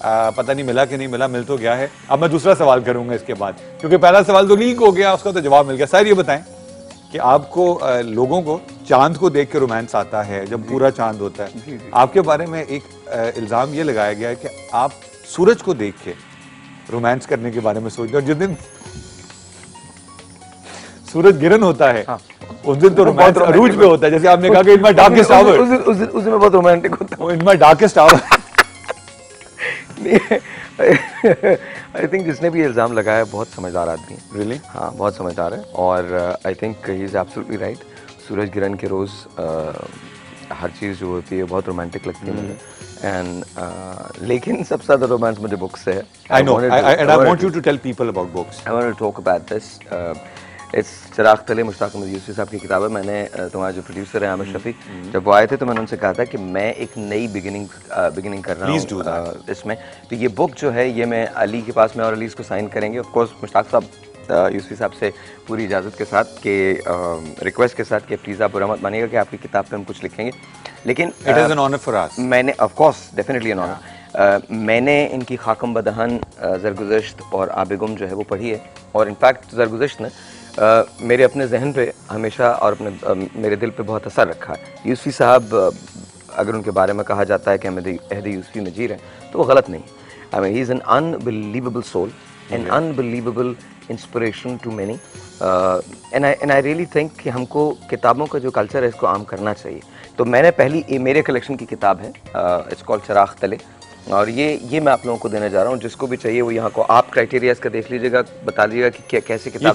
[SPEAKER 1] पता नहीं मिला कि नहीं मिला, मिल तो गया है। अब मैं दूसरा सवाल करूंगा इसके बाद, क्योंकि पहला सवाल तो लीक हो गया, उसका तो जवाब मिल गया। साहिर ये बताएं कि आपको लोगों को चांद को देख के रोमांस आता है जब पूरा चांद होता है, आपके बारे में एक इल्जाम ये लगाया गया है कि आप सूरज को देख के रोमांस करने के बारे में सोचते हो। जिस दिन सूरज गिरन होता है उस दिन तो रोमांस अरूज पे होता है, जैसे आपने कहा कि इन माय डार्केस्ट आवर,
[SPEAKER 4] उस दिन मैं बहुत रोमांटिक होता हूं,
[SPEAKER 1] in my darkest hour.
[SPEAKER 4] I think जिसने भी इल्जाम लगाया बहुत समझदार आदमी है।
[SPEAKER 1] रियली?
[SPEAKER 4] हाँ बहुत समझदार है, और I think he is absolutely right. सूरज गिरन के रोज हर चीज़ जो होती है बहुत रोमांटिक लगती है मुझे, एंड लेकिन सबसे ज़्यादा रोमांस मुझे बुक से है।
[SPEAKER 1] I know, and I want you to tell people about books.
[SPEAKER 4] I want to talk about this. इस चिराग तले मुश्ताक अहमद यूसुफ साहब की किताब है। मैंने तुम्हारे जो प्रोड्यूसर है आमिर शफीक, जब वो आए थे तो मैंने उनसे कहा था कि मैं एक नई बिगिनिंग कर रहा हूँ इसमें। तो ये बुक जो है ये मैं अली के पास में, और अली इसको साइन करेंगे। ऑफ कोर्स मुश्ताक साहब यूसुफी साहब से पूरी इजाज़त के साथ कि रिक्वेस्ट के साथ कि प्लीज़ आप बुरा मत मानिएगा कि आपकी किताब पे हम कुछ लिखेंगे, लेकिन
[SPEAKER 1] it is an honour for us.
[SPEAKER 4] मैंने of course definitely an honour, मैंने इनकी खाकम बदहन ज़रगुज़श्त और आबिगुम जो है वो पढ़ी है, और इनफैक्ट ज़रगुज़श्त ने मेरे अपने जहन पे हमेशा और अपने मेरे दिल पे बहुत असर रखा है। यूसुफी साहब अगर उनके बारे में कहा जाता है कि हम अहद यूसुफी में जी रहे हैं तो वो गलत नहीं। I mean he is an unbelievable soul, an unbelievable inspiration to many, and I really think कि हमको किताबों का जो कल्चर है इसको आम करना चाहिए। तो मैंने पहली मेरे कलेक्शन की किताब है, इट्स कॉल्ड चिराग तले, और ये मैं आप लोगों को देने जा रहा हूँ। जिसको भी चाहिए वो यहाँ को आप क्राइटेरिया का देख लीजिएगा, बता लीजिएगा कि कैसे किताब।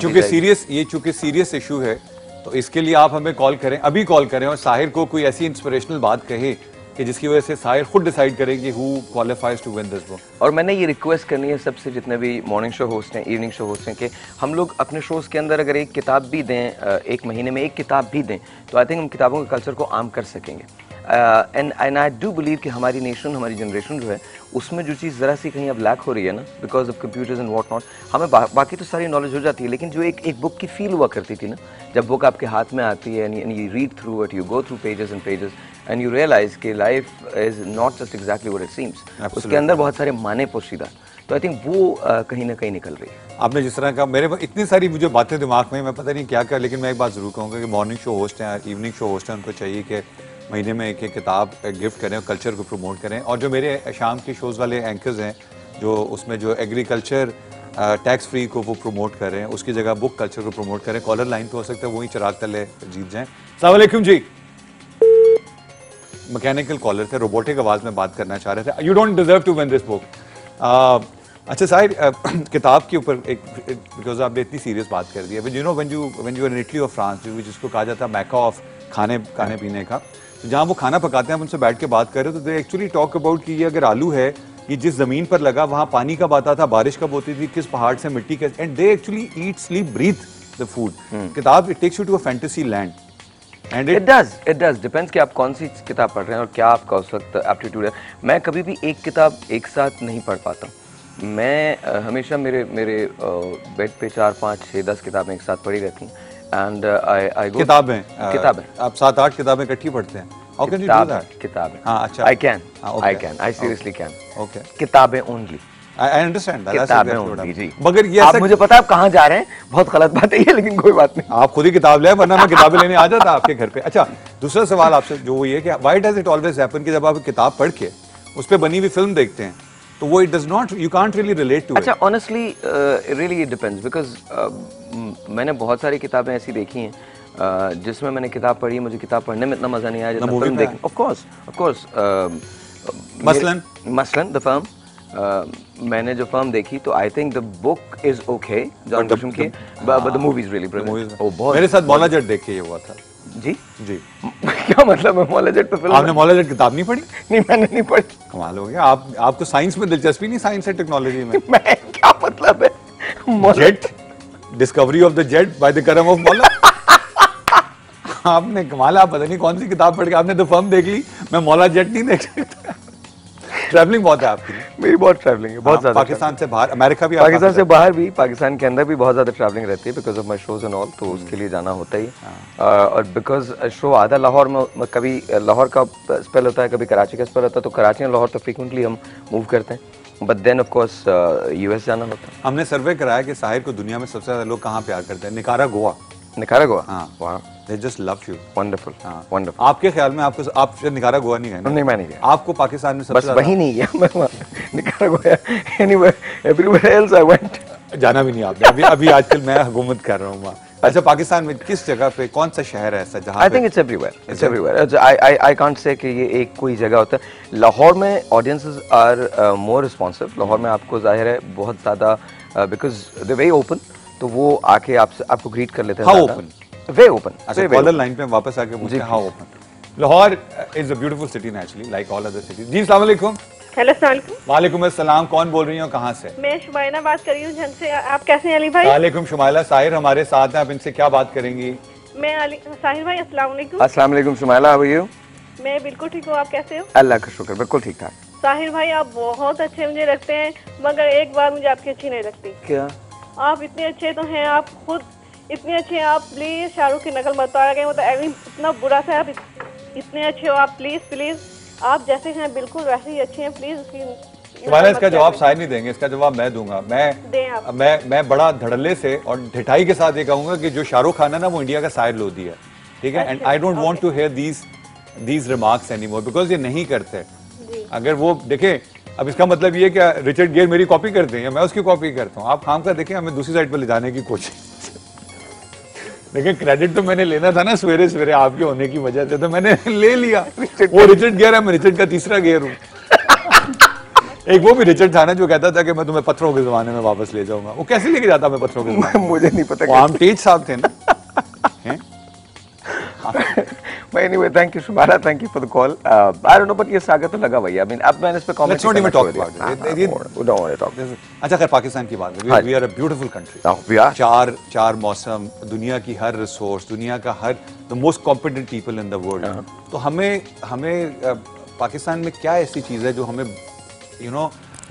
[SPEAKER 1] ये चूंकि सीरियस इशू है तो इसके लिए आप हमें कॉल करें, अभी कॉल करें, और साहिर को कोई ऐसी इंस्पिरेशनल बात कहे कि जिसकी वजह से साहिर खुद डिसाइड करें कि who qualifies to win this book.
[SPEAKER 4] और मैंने ये रिक्वेस्ट करनी है सबसे, जितने भी मॉर्निंग शो होस्ट हैं, इवनिंग शो होस्ट हैं, कि हम लोग अपने शोज़ के अंदर अगर एक किताब भी दें, एक महीने में एक किताब भी दें, तो आई थिंक हम किताबों के कल्चर को आम कर सकेंगे। एंड आई डू बिलीव कि हमारी नेशन, हमारी जनरेशन जो है उसमें जो चीज़ ज़रा सी कहीं अब लैक हो रही है ना, because of computers and what not, हमें बाकी तो सारी नॉलेज हो जाती है, लेकिन जो एक बुक की फील हुआ करती थी ना, जब बुक आपके हाथ में आती है and you read through it, you go through pages and pages and you realise कि life is not just exactly what it seems, उसके अंदर बहुत सारे माने पोशीदा। तो आई थिंक वो कहीं ना कहीं निकल रही है।
[SPEAKER 1] आपने जिस तरह का, मेरे इतनी सारी मुझे बातें दिमाग में, मैं पता नहीं क्या कर, लेकिन मैं एक बात ज़रूर कहूँगा कि मॉर्निंग शो होस्ट हैं, इवनिंग शो होस्ट हैं, उनको चाहिए कि महीने में एक किताब गिफ्ट करें और कल्चर को प्रमोट करें। और जो मेरे शाम के शोज़ वाले एंकर्स हैं जो उसमें जो एग्रीकल्चर टैक्स फ्री को वो प्रमोट कर रहे हैं, उसकी जगह बुक कल्चर को प्रमोट करें। कॉलर लाइन पे हो सकता है वही चिराग तले जीत जाएं। अस्सलाम वालेकुम जी। मैकेनिकल कॉलर थे, रोबोटिक आवाज़ में बात करना चाह रहे थे। You don't deserve to win this book. अच्छा साहिर, किताब के ऊपर एक, बिकॉज आपने इतनी सीरियस बात कर दी है, you know when you in Italy और फ्रांस, जिसको कहा जाता है मैका ऑफ खाने पीने का, तो जहाँ वो खाना पकाते हैं, हम उनसे बैठ के बात कर रहे हो तो दे एक्चुअली टॉक अबाउट कि ये अगर आलू है, ये जिस ज़मीन पर लगा वहाँ पानी कब आता था, बारिश कब होती थी, किस पहाड़ से मिट्टी के, and they actually eat, sleep, breathe the food. किताब it takes you to a fantasy land, and it
[SPEAKER 4] does depends कि आप कौन सी किताब पढ़ रहे हैं और क्या आपका उस वक्त एप्टीट्यूड है। मैं कभी भी एक किताब एक साथ नहीं पढ़ पाता। मैं हमेशा मेरे बेड पे 4, 5, 6, 10 किताबें एक साथ पढ़ी रहती हैं। एंड आई गो
[SPEAKER 1] किताबें आप 7-8 किताबें इकट्ठी पढ़ते हैं? How can you do that?
[SPEAKER 4] किताबें,
[SPEAKER 1] हाँ, अच्छा,
[SPEAKER 4] I can, I seriously can.
[SPEAKER 1] Okay.
[SPEAKER 4] किताबें only.
[SPEAKER 1] I understand that.
[SPEAKER 4] किताबें only, जी।
[SPEAKER 1] मगर ये
[SPEAKER 4] आप मुझे पता है आप कहाँ जा रहे हैं, बहुत गलत बात है ये, लेकिन कोई बात नहीं।
[SPEAKER 1] आप खुद ही किताब ले, वरना मैं किताबें लेने आ जाता आपके घर पे। अच्छा, दूसरा सवाल आपसे जो ये है कि why does it always happen कि जब आप किताब पढ़ के उस पर बनी हुई फिल्म देखते हैं तो वो it does not, you can't really relate to it.
[SPEAKER 4] अच्छा, honestly, really it depends because मैंने बहुत सारी किताबें ऐसी देखी हैं जिसमें मैंने किताब पढ़ी, मुझे किताब पढ़ने में इतना मजा नहीं आया जितना फिल्म देखने। ऑफ कोर्स मसलन द फिल्म, मैंने जो फिल्म देखी तो I think the book is okay, John Grisham की, but the movie is really brilliant.
[SPEAKER 1] मेरे साथ मौला जट देख के ये हुआ था।
[SPEAKER 4] जी
[SPEAKER 1] क्या
[SPEAKER 4] मतलब है मौला जट पे फिल्म?
[SPEAKER 1] आपने मौला जट किताब नहीं पढ़ी?
[SPEAKER 4] नहीं, मैंने नहीं पढ़ी।
[SPEAKER 1] कमाल हो गया। आपको साइंस में दिलचस्पी नहीं, साइंस एंड टेक्नोलॉजी में?
[SPEAKER 4] मैं क्या मतलब है?
[SPEAKER 1] Jet, discovery of the jet by the करम ऑफ मौला। आपने कमाल, आप पता नहीं कौन सी किताब पढ़ के आपने तो फर्म देख ली, मैं मौला जेट नहीं देख सकता। ट्रैवलिंग बहुत है आपकी?
[SPEAKER 4] मेरी बहुत ट्रैवलिंग है, बहुत ज्यादा।
[SPEAKER 1] पाकिस्तान से बाहर, अमेरिका भी?
[SPEAKER 4] पाकिस्तान से बाहर भी, पाकिस्तान के अंदर भी बहुत ज्यादा ट्रैवलिंग रहती है because of my shows and all, तो उसके लिए जाना होता ही। और बिकॉज शो आधा लाहौर में, कभी लाहौर का स्पेल होता है, कभी कराची का स्पेल होता है, तो कराची और लाहौर तो फ्रीक्वेंटली हम मूव करते हैं, but then of course US जाना होता है।
[SPEAKER 1] हमने सर्वे कराया कि साहिर को दुनिया में सबसे ज्यादा लोग कहाँ प्यार करते हैं? निकारागुआ।
[SPEAKER 4] निकारागुआ?
[SPEAKER 1] हाँ,
[SPEAKER 4] वहाँ
[SPEAKER 1] they just love you.
[SPEAKER 4] Wonderful,
[SPEAKER 1] हाँ,
[SPEAKER 4] wonderful.
[SPEAKER 1] आपके ख्याल में आप निकारागुआ नहीं गए?
[SPEAKER 4] नहीं, मैं नहीं गया।
[SPEAKER 1] आपको पाकिस्तान में सबसे
[SPEAKER 4] बस वही नहीं गया मैं, Nicaragua, anywhere, everywhere else I went.
[SPEAKER 1] जाना भी नहीं आपने? अभी आजकल मैं हुकूमत कर रहा हूँ वहाँ। अच्छा, पाकिस्तान में किस जगह पे, कौन सा शहर है ऐसा जहाँ?
[SPEAKER 4] I think it's everywhere. It's everywhere. I can't say कि ये एक कोई जगह होता है। लाहौर में audiences are more responsive. Lahore में आपको जाहिर है बहुत ज़्यादा because they're very open, तो वो आके आपको ग्रीट कर लेते हैं।
[SPEAKER 1] How open?
[SPEAKER 4] Very open.
[SPEAKER 1] अच्छा, कॉलर लाइन पे वापस आके पूछते हैं how open. Lahore is a beautiful city naturally, like all other cities. जी अस्सलाम वालेकुम।
[SPEAKER 6] हेलो अस्सलाम वालेकुम।
[SPEAKER 1] वालेकुम अस्सलाम। कौन बोल रही हो, कहाँ से?
[SPEAKER 6] मैं शुमाइला बात कर रही हूँ झंग से। आप कैसे हैं अली भाई?
[SPEAKER 1] वालेकुम शुमाइला। साहिर हमारे साथ हैं, आप इनसे क्या बात करेंगी?
[SPEAKER 6] मैं साहिर भाई अस्सलाम वालेकुम।
[SPEAKER 4] अस्सलाम वालेकुम शुमाइला, हाउ आर यू?
[SPEAKER 6] मैं बिल्कुल ठीक हूँ, आप कैसे हो?
[SPEAKER 4] अल्लाह का शुक्र, बिल्कुल ठीक ठाक।
[SPEAKER 6] साहिर भाई आप बहुत अच्छे मुझे लगते हैं, मगर एक बात मुझे आपकी अच्छी नहीं लगती।
[SPEAKER 4] क्या?
[SPEAKER 6] आप इतने अच्छे तो हैं, आप खुद इतने अच्छे हैं, आप प्लीज शाहरुख की नकल मत उतारा, मतलब इतना बुरा सा, आप इतने अच्छे हो, आप प्लीज प्लीज आप जैसे हैं बिल्कुल वैसे ही अच्छे हैं, प्लीज
[SPEAKER 1] तुम्हारा इसका जवाब साहिर नहीं देंगे, इसका जवाब मैं दूंगा। मैं बड़ा धड़ल्ले से और ढिठाई के साथ ये कहूंगा कि जो शाहरुख खान है ना वो इंडिया का साहिर लोधी है, ठीक है। And I don't want to hear these remarks anymore because ये नहीं करते। अगर वो देखें, अब इसका मतलब ये कि रिचर्ड गियर मेरी कॉपी करते हैं या मैं उसकी कॉपी करता हूँ, आप खाम का देखें हमें दूसरी साइड पर ले जाने की कोशिश। लेकिन क्रेडिट तो मैंने लेना था ना सवेरे सवेरे आपके होने की वजह से, तो मैंने ले लिया। वो रिचर्ड गियर है, मैं रिचर्ड का तीसरा गियर हूँ। एक वो भी रिचर्ड था ना जो कहता था कि मैं तुम्हें पत्थरों के जमाने में वापस ले जाऊंगा। वो कैसे लेके जाता मैं पत्थरों के जमाने में?
[SPEAKER 4] मुझे नहीं पता।
[SPEAKER 1] वो आम तेज साहब थे ना।
[SPEAKER 4] But anyway, thank you Shumara, thank you for the call. I don't know, but ये सागा तो लगा भैया। I mean, अब मैंने इस पे comment
[SPEAKER 1] Let's not even talk about it.
[SPEAKER 4] We don't want to talk.
[SPEAKER 1] अच्छा, अगर पाकिस्तान की बात है, we are a beautiful country.
[SPEAKER 4] We are.
[SPEAKER 1] चार मौसम, दुनिया की हर रिसोर्स, दुनिया का हर the most competent people in the world. तो हमें पाकिस्तान में क्या ऐसी चीज है जो हमें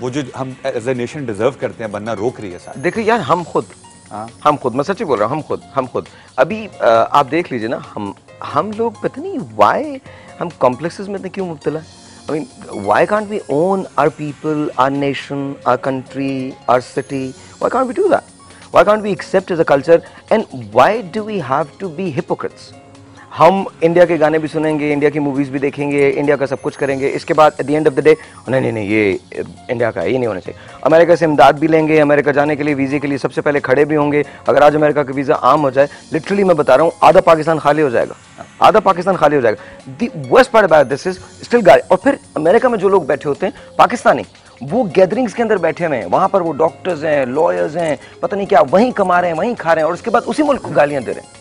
[SPEAKER 1] वो जो हम एज ए नेशन डिजर्व करते हैं बनना रोक रही है साहब?
[SPEAKER 4] देखो यार, हम खुद मैं सच्ची बोल रहा हूँ, हम खुद अभी आप देख लीजिए ना, हम लोग पता नहीं वाई हम कॉम्प्लेक्सेस में क्यों मुब्तला। I mean, why can't we own our people, our nation, our country, our city? Why can't we do that? Why can't we accept as a culture? And why do we have to be hypocrites? हम India के गाने भी सुनेंगे, India की movies भी देखेंगे, India का सब कुछ करेंगे, इसके बाद at the end of the day नहीं ये इंडिया का है, ये नहीं होना चाहिए। अमेरिका से इमदाद भी लेंगे, अमेरिका जाने के लिए वीज़े के लिए सबसे पहले खड़े भी होंगे। अगर आज अमेरिका का वीज़ा आम हो जाए, लिटरली मैं बता रहा हूँ, आधा पाकिस्तान खाली हो जाएगा, आधा पाकिस्तान खाली हो जाएगा। The worst part about this is still guys. और फिर अमेरिका में जो लोग बैठे होते हैं पाकिस्तानी, वो गैदरिंग्स के अंदर बैठे हुए हैं, वहाँ पर वो डॉक्टर्स हैं, लॉयर्स हैं, पता नहीं क्या, वहीं कमा रहे हैं, वहीं खा रहे हैं, और उसके बाद उसी मुल्क को गालियाँ दे रहे हैं।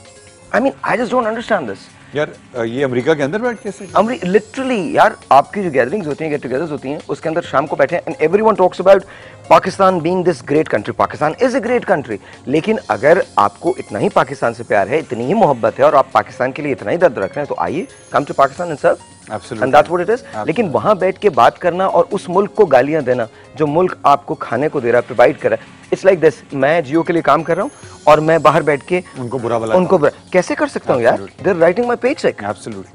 [SPEAKER 4] I mean, I just don't understand this
[SPEAKER 1] यार। ये अमेरिका के अंदर बैठ के
[SPEAKER 4] लिटरली यार, आपकी जो गैदरिंग्स होती हैं, गेट टुगेदर्स होती हैं, उसके अंदर शाम को बैठे हैं, and everyone talks about Pakistan being this great country. Pakistan is a great country, लेकिन अगर आपको इतना ही पाकिस्तान से प्यार है, इतनी ही मोहब्बत है, और आप पाकिस्तान के लिए इतना ही दर्द रख रहे हैं, तो आइए, come to Pakistan and serve, and that's what it is. लेकिन वहां बैठ के बात करना और उस मुल्क को गालियां देना जो मुल्क आपको खाने को दे रहा है, प्रोवाइड कर रहा है, इट्स लाइक दिस। मैं जियो के लिए काम कर रहा हूँ और मैं बाहर बैठ के उनको बुरा कैसे कर सकता हूँ यार? They are writing my paycheck,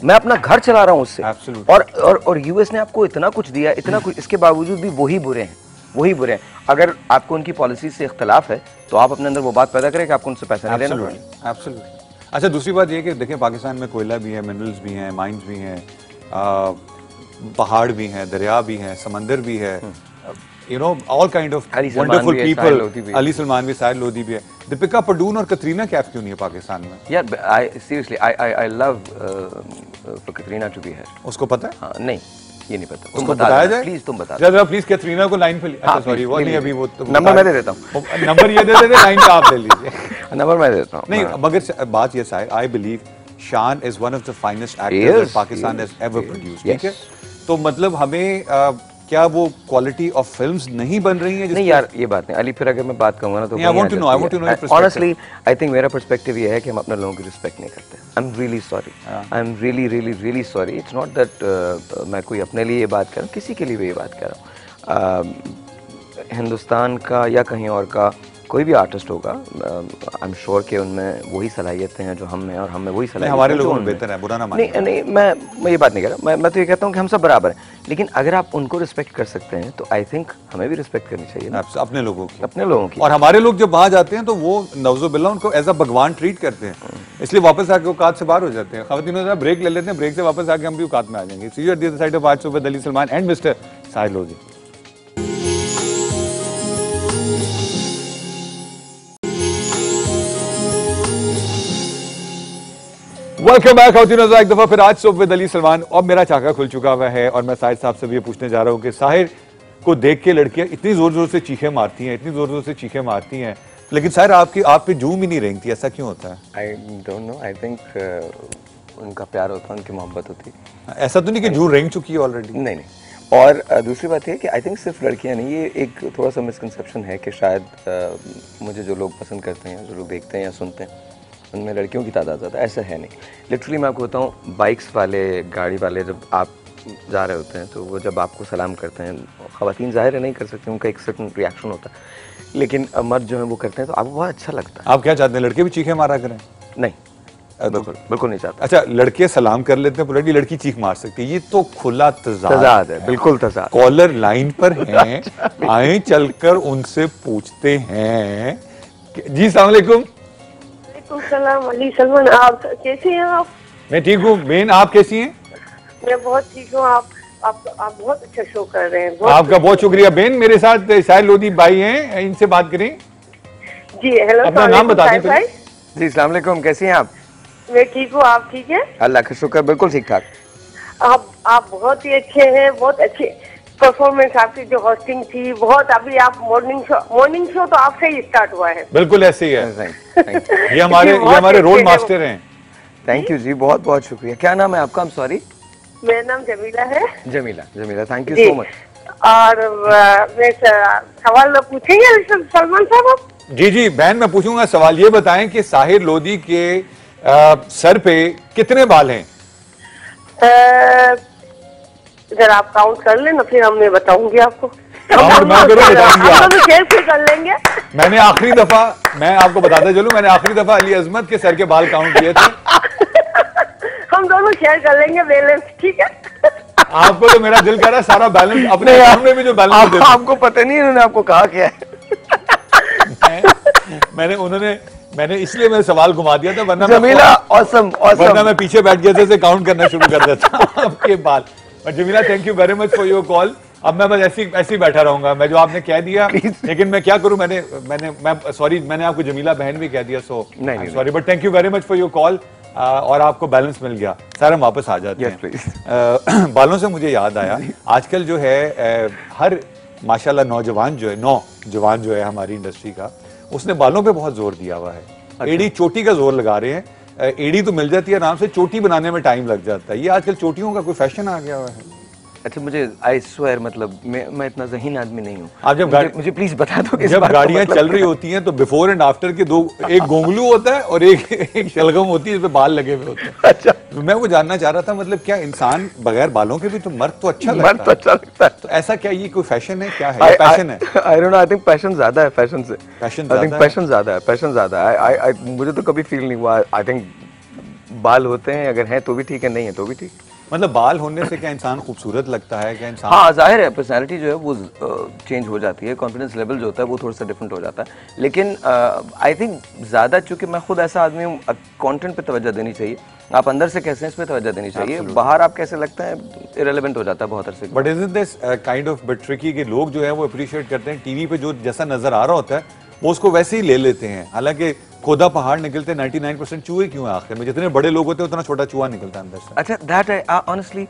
[SPEAKER 4] मैं अपना घर चला रहा हूँ उससे, और यूएस ने आपको इतना कुछ दिया, इतना कुछ, इसके बावजूद भी वही बुरे हैं। अगर आपको उनकी पॉलिसी से इख्तलाफ है तो आप अपने अंदर वो बात पैदा करें कि आपको उनसे पैसा नहीं लेना।
[SPEAKER 1] अच्छा, दूसरी बात ये कि देखिए, पाकिस्तान में कोयला भी है, मिनरल्स भी हैं, माइंस भी हैं, पहाड़ भी हैं, दरिया भी हैं, समंदर भी है, all kind of wonderful people. Ali Salman भी, साहिर लोधी भी है। दीपिका पादुकोण और कतरीना कैफ क्यों नहीं है पाकिस्तान में?
[SPEAKER 4] यार seriously I love for Katrina to be here.
[SPEAKER 1] उसको पता है?
[SPEAKER 4] हाँ, नहीं, ये नहीं पता।
[SPEAKER 1] तुमको बताया जाए?
[SPEAKER 4] प्लीज तुम बता
[SPEAKER 1] दो। प्लीज कतरीना को लाइन पे। अच्छा सॉरी, वो नहीं, अभी वो
[SPEAKER 4] नंबर मैं दे देता हूँ।
[SPEAKER 1] नंबर ये दे देते, लाइन पे आप ले लीजिए।
[SPEAKER 4] नंबर मैं दे देता हूँ।
[SPEAKER 1] नहीं, मगर बात ये साहिर, आई बिलीव शान is one of the finest actors Pakistan has ever produced, ठीक है? तो मतलब हमें क्या वो क्वालिटी ऑफ फिल्म्स नहीं बन रही हैं? नहीं
[SPEAKER 4] यार, ये बात नहीं अली, फिर अगर मैं बात कहूंगा ना तो
[SPEAKER 1] I want to know your perspective.
[SPEAKER 4] Honestly I think मेरा पर्सपेक्टिव ये है कि हम अपने लोगों की रिस्पेक्ट नहीं करते। I am really sorry, I am really sorry. It's not that मैं कोई अपने लिए ये बात कर रहा हूँ, किसी के लिए भी ये बात कर रहा हूँ। हिंदुस्तान का या कहीं और का कोई भी आर्टिस्ट होगा, आई एम श्योर कि उनमें वही सलाहियतें हैं जो हम में, और हम में वही सलाहियत
[SPEAKER 1] हमारे लोगों में बेहतर है, बुरा ना मानिए।
[SPEAKER 4] नहीं, मैं ये बात नहीं कर रहा। मैं तो ये कहता हूँ कि हम सब बराबर हैं, लेकिन अगर आप उनको रिस्पेक्ट कर सकते हैं तो आई थिंक हमें भी रिस्पेक्ट करनी चाहिए ना,
[SPEAKER 1] अपने लोगों की।
[SPEAKER 4] और
[SPEAKER 1] हमारे लोग जब वहाँ जाते हैं तो वो नौजुबिल्ला उनको एज अ भगवान ट्रीट करते हैं, इसलिए वापस आके औकात से बाहर हो जाते हैं। खवातीन ब्रेक ले लेते हैं, ब्रेक से वापस आके हम भी औकात में आ जाएंगे। See you at the other side of आज with Ali Salman and mister Sahir Lodhi. Welcome back. एक दफा फिर आज सुबह विद अली सलमान। अब मेरा चाका खुल चुका हुआ है और मैं साहिर साहब से भी ये पूछने जा रहा हूँ कि साहिर को देख के लड़कियां इतनी जोर जोर से चीखें मारती हैं, इतनी जोर जोर से चीखें मारती हैं, लेकिन साहिर आप पे जूम ही नहीं रेंगती, ऐसा क्यों होता है?
[SPEAKER 4] I don't no, I think उनका प्यार होता है, उनकी मोहब्बत होती है।
[SPEAKER 1] ऐसा तो नहीं कि जूम रेंग चुकी है ऑलरेडी?
[SPEAKER 4] नहीं। और दूसरी बात है कि आई थिंक सिर्फ लड़कियां नहीं, ये एक थोड़ा सा मिसकंसेप्शन है कि शायद मुझे जो लोग पसंद करते हैं, जो लोग देखते हैं या सुनते हैं, उनमें लड़कियों की तादाद ज़्यादा, ऐसा है नहीं। लिटरली मैं आपको बताऊँ, बाइक्स वाले, गाड़ी वाले, जब आप जा रहे होते हैं तो वो जब आपको सलाम करते हैं, ख़वातीन ज़ाहिर है नहीं कर सकते, उनका एक सर्टन रिएक्शन होता है, लेकिन मर्द जो है वो करते हैं तो आपको बहुत अच्छा लगता है।
[SPEAKER 1] आप क्या चाहते हैं, लड़के भी चीखें मारा करें?
[SPEAKER 4] नहीं, बिल्कुल बिल्कुल नहीं चाहता।
[SPEAKER 1] अच्छा, लड़के सलाम कर लेते हैं पुलिस, लड़की चीख मार सकती है, ये तो खुला
[SPEAKER 4] तजाद है, बिल्कुल तजाद।
[SPEAKER 1] कॉलर लाइन पर हैं, आए चलकर उनसे पूछते हैं। जी अस्सलाम वालेकुम।
[SPEAKER 7] सलाम अली सलमान, आप कैसे हैं? आप?
[SPEAKER 1] मैं ठीक हूँ बेन, आप कैसी हैं?
[SPEAKER 7] मैं बहुत ठीक हूँ। आप बहुत अच्छा शो कर रहे हैं।
[SPEAKER 1] आपका बहुत शुक्रिया बेन। मेरे साथ साहिल लोधी भाई हैं, इनसे बात करें।
[SPEAKER 7] जी हेलो,
[SPEAKER 1] अपना नाम बता दें
[SPEAKER 7] भाई।
[SPEAKER 4] जी अस्सलाम वालेकुम, कैसी हैं आप?
[SPEAKER 7] मैं ठीक हूँ, आप ठीक हैं?
[SPEAKER 4] अल्लाह का शुक्र, बिल्कुल ठीक ठाक।
[SPEAKER 7] आप बहुत ही अच्छे हैं, बहुत अच्छे परफॉर्मेंस आपकी जो होस्टिंग थी, बहुत। अभी आप मॉर्निंग शो तो आपसे ही स्टार्ट हुआ है।
[SPEAKER 1] बिल्कुल ऐसे ही है। ये हमारे रोल मास्टर हैं।
[SPEAKER 4] थैंक यू जी, बहुत बहुत शुक्रिया। क्या नाम है आपका? सॉरी,
[SPEAKER 7] मेरा नाम जमीला है।
[SPEAKER 4] Jamila, thank you so much.
[SPEAKER 7] और मैं सवाल पूछेंगे सलमान साहब आप?
[SPEAKER 1] जी बहन, मैं पूछूंगा सवाल। ये बताएं कि साहिर लोधी के सर पे कितने बाल हैं?
[SPEAKER 7] अगर आप काउंट कर लेना फिर मैं बताऊंगी आपको। कर लेंगे।
[SPEAKER 1] मैंने आखिरी दफा, मैं आपको बताता चलूं, मैंने आखिरी दफा अली अजमत के सर के बाल काउंट किए थे।
[SPEAKER 7] हम दोनों शेयर कर लेंगे बैलेंस, ठीक है?
[SPEAKER 1] आपको तो मेरा दिल कह रहा है सारा बैलेंस अपने अकाउंट में भी जो बैलेंस
[SPEAKER 4] आपको पता नहीं उन्होंने आपको कहा क्या है।
[SPEAKER 1] मैंने इसलिए मैं सवाल घुमा दिया था, वरना
[SPEAKER 4] जमीला ऑसम
[SPEAKER 1] वरना मैं पीछे बैठ गया था, काउंट करना शुरू कर देता आपके बाल। But Jamila, thank you very much for your call. अब मैं बस ऐसे ही बैठा रहूंगा, मैं जो आपने कह दिया, लेकिन मैं क्या करूं, मैंने आपको जमीला बहन भी कह दिया, so sorry, but thank you very much for your call. और आपको बैलेंस मिल गया। सर हम वापस आ जाते हैं। बालों से मुझे याद आया, आजकल जो है हर माशाल्लाह नौजवान जो है हमारी इंडस्ट्री का, उसने बालों पे बहुत जोर दिया हुआ है। अच्छा। एड़ी चोटी का जोर लगा रहे हैं। एड़ी तो मिल जाती है आराम से, चोटी बनाने में टाइम लग जाता है। ये आजकल चोटियों का कोई फैशन आ गया हुआ है।
[SPEAKER 4] अच्छा, मुझे आई स्वेयर, मतलब मैं इतना ज़हीन आदमी नहीं हूँ।
[SPEAKER 1] आप जब
[SPEAKER 4] मुझे प्लीज बता दो कि
[SPEAKER 1] जब गाड़ियां चल रही होती हैं तो बिफोर एंड आफ्टर के एक गोंगलू होता है और एक शलगम होती है, जिसपे बाल लगे हुए होते हैं। अच्छा, मैं वो जानना चाह रहा था, मतलब क्या इंसान बगैर बालों के भी तो मर्द तो अच्छा लगता है। तो ऐसा क्या ये कोई फैशन है, क्या है? ये पैशन है?
[SPEAKER 4] I don't no, I think passion ज्यादा है पैशन से। पैशन ज्यादा है। मुझे तो कभी फील नहीं हुआ। आई थिंक बाल होते हैं, अगर हैं तो भी ठीक है, नहीं है तो भी ठीक।
[SPEAKER 1] मतलब बाल होने से क्या इंसान खूबसूरत लगता है? क्या इंसान,
[SPEAKER 4] हाँ जाहिर है पर्सनैलिटी जो है वो चेंज हो जाती है, कॉन्फिडेंस लेवल जो होता है वो थोड़ा सा डिफरेंट हो जाता है। लेकिन आई थिंक ज़्यादा, चूंकि मैं खुद ऐसा आदमी हूँ, कंटेंट पे तवज्जो देनी चाहिए। आप अंदर से कैसे हैं इस पे तवज्जो देनी चाहिए, बाहर आप कैसे लगता है इरेलेवेंट हो जाता है बहुत अरसे।
[SPEAKER 1] But isn't this kind of bit tricky कि लोग जो है वो अप्रिशिएट करते हैं, टीवी पे जो जैसा नजर आ रहा होता है वो उसको वैसे ही ले लेते हैं। हालांकि खोदा पहाड़ निकलते 99% चूहे क्यों है आखिर में? जितने बड़े लोग होते हैं उतना छोटा चूहा निकलता है अंदर से।
[SPEAKER 4] अच्छा, दैट है ऑनेस्टली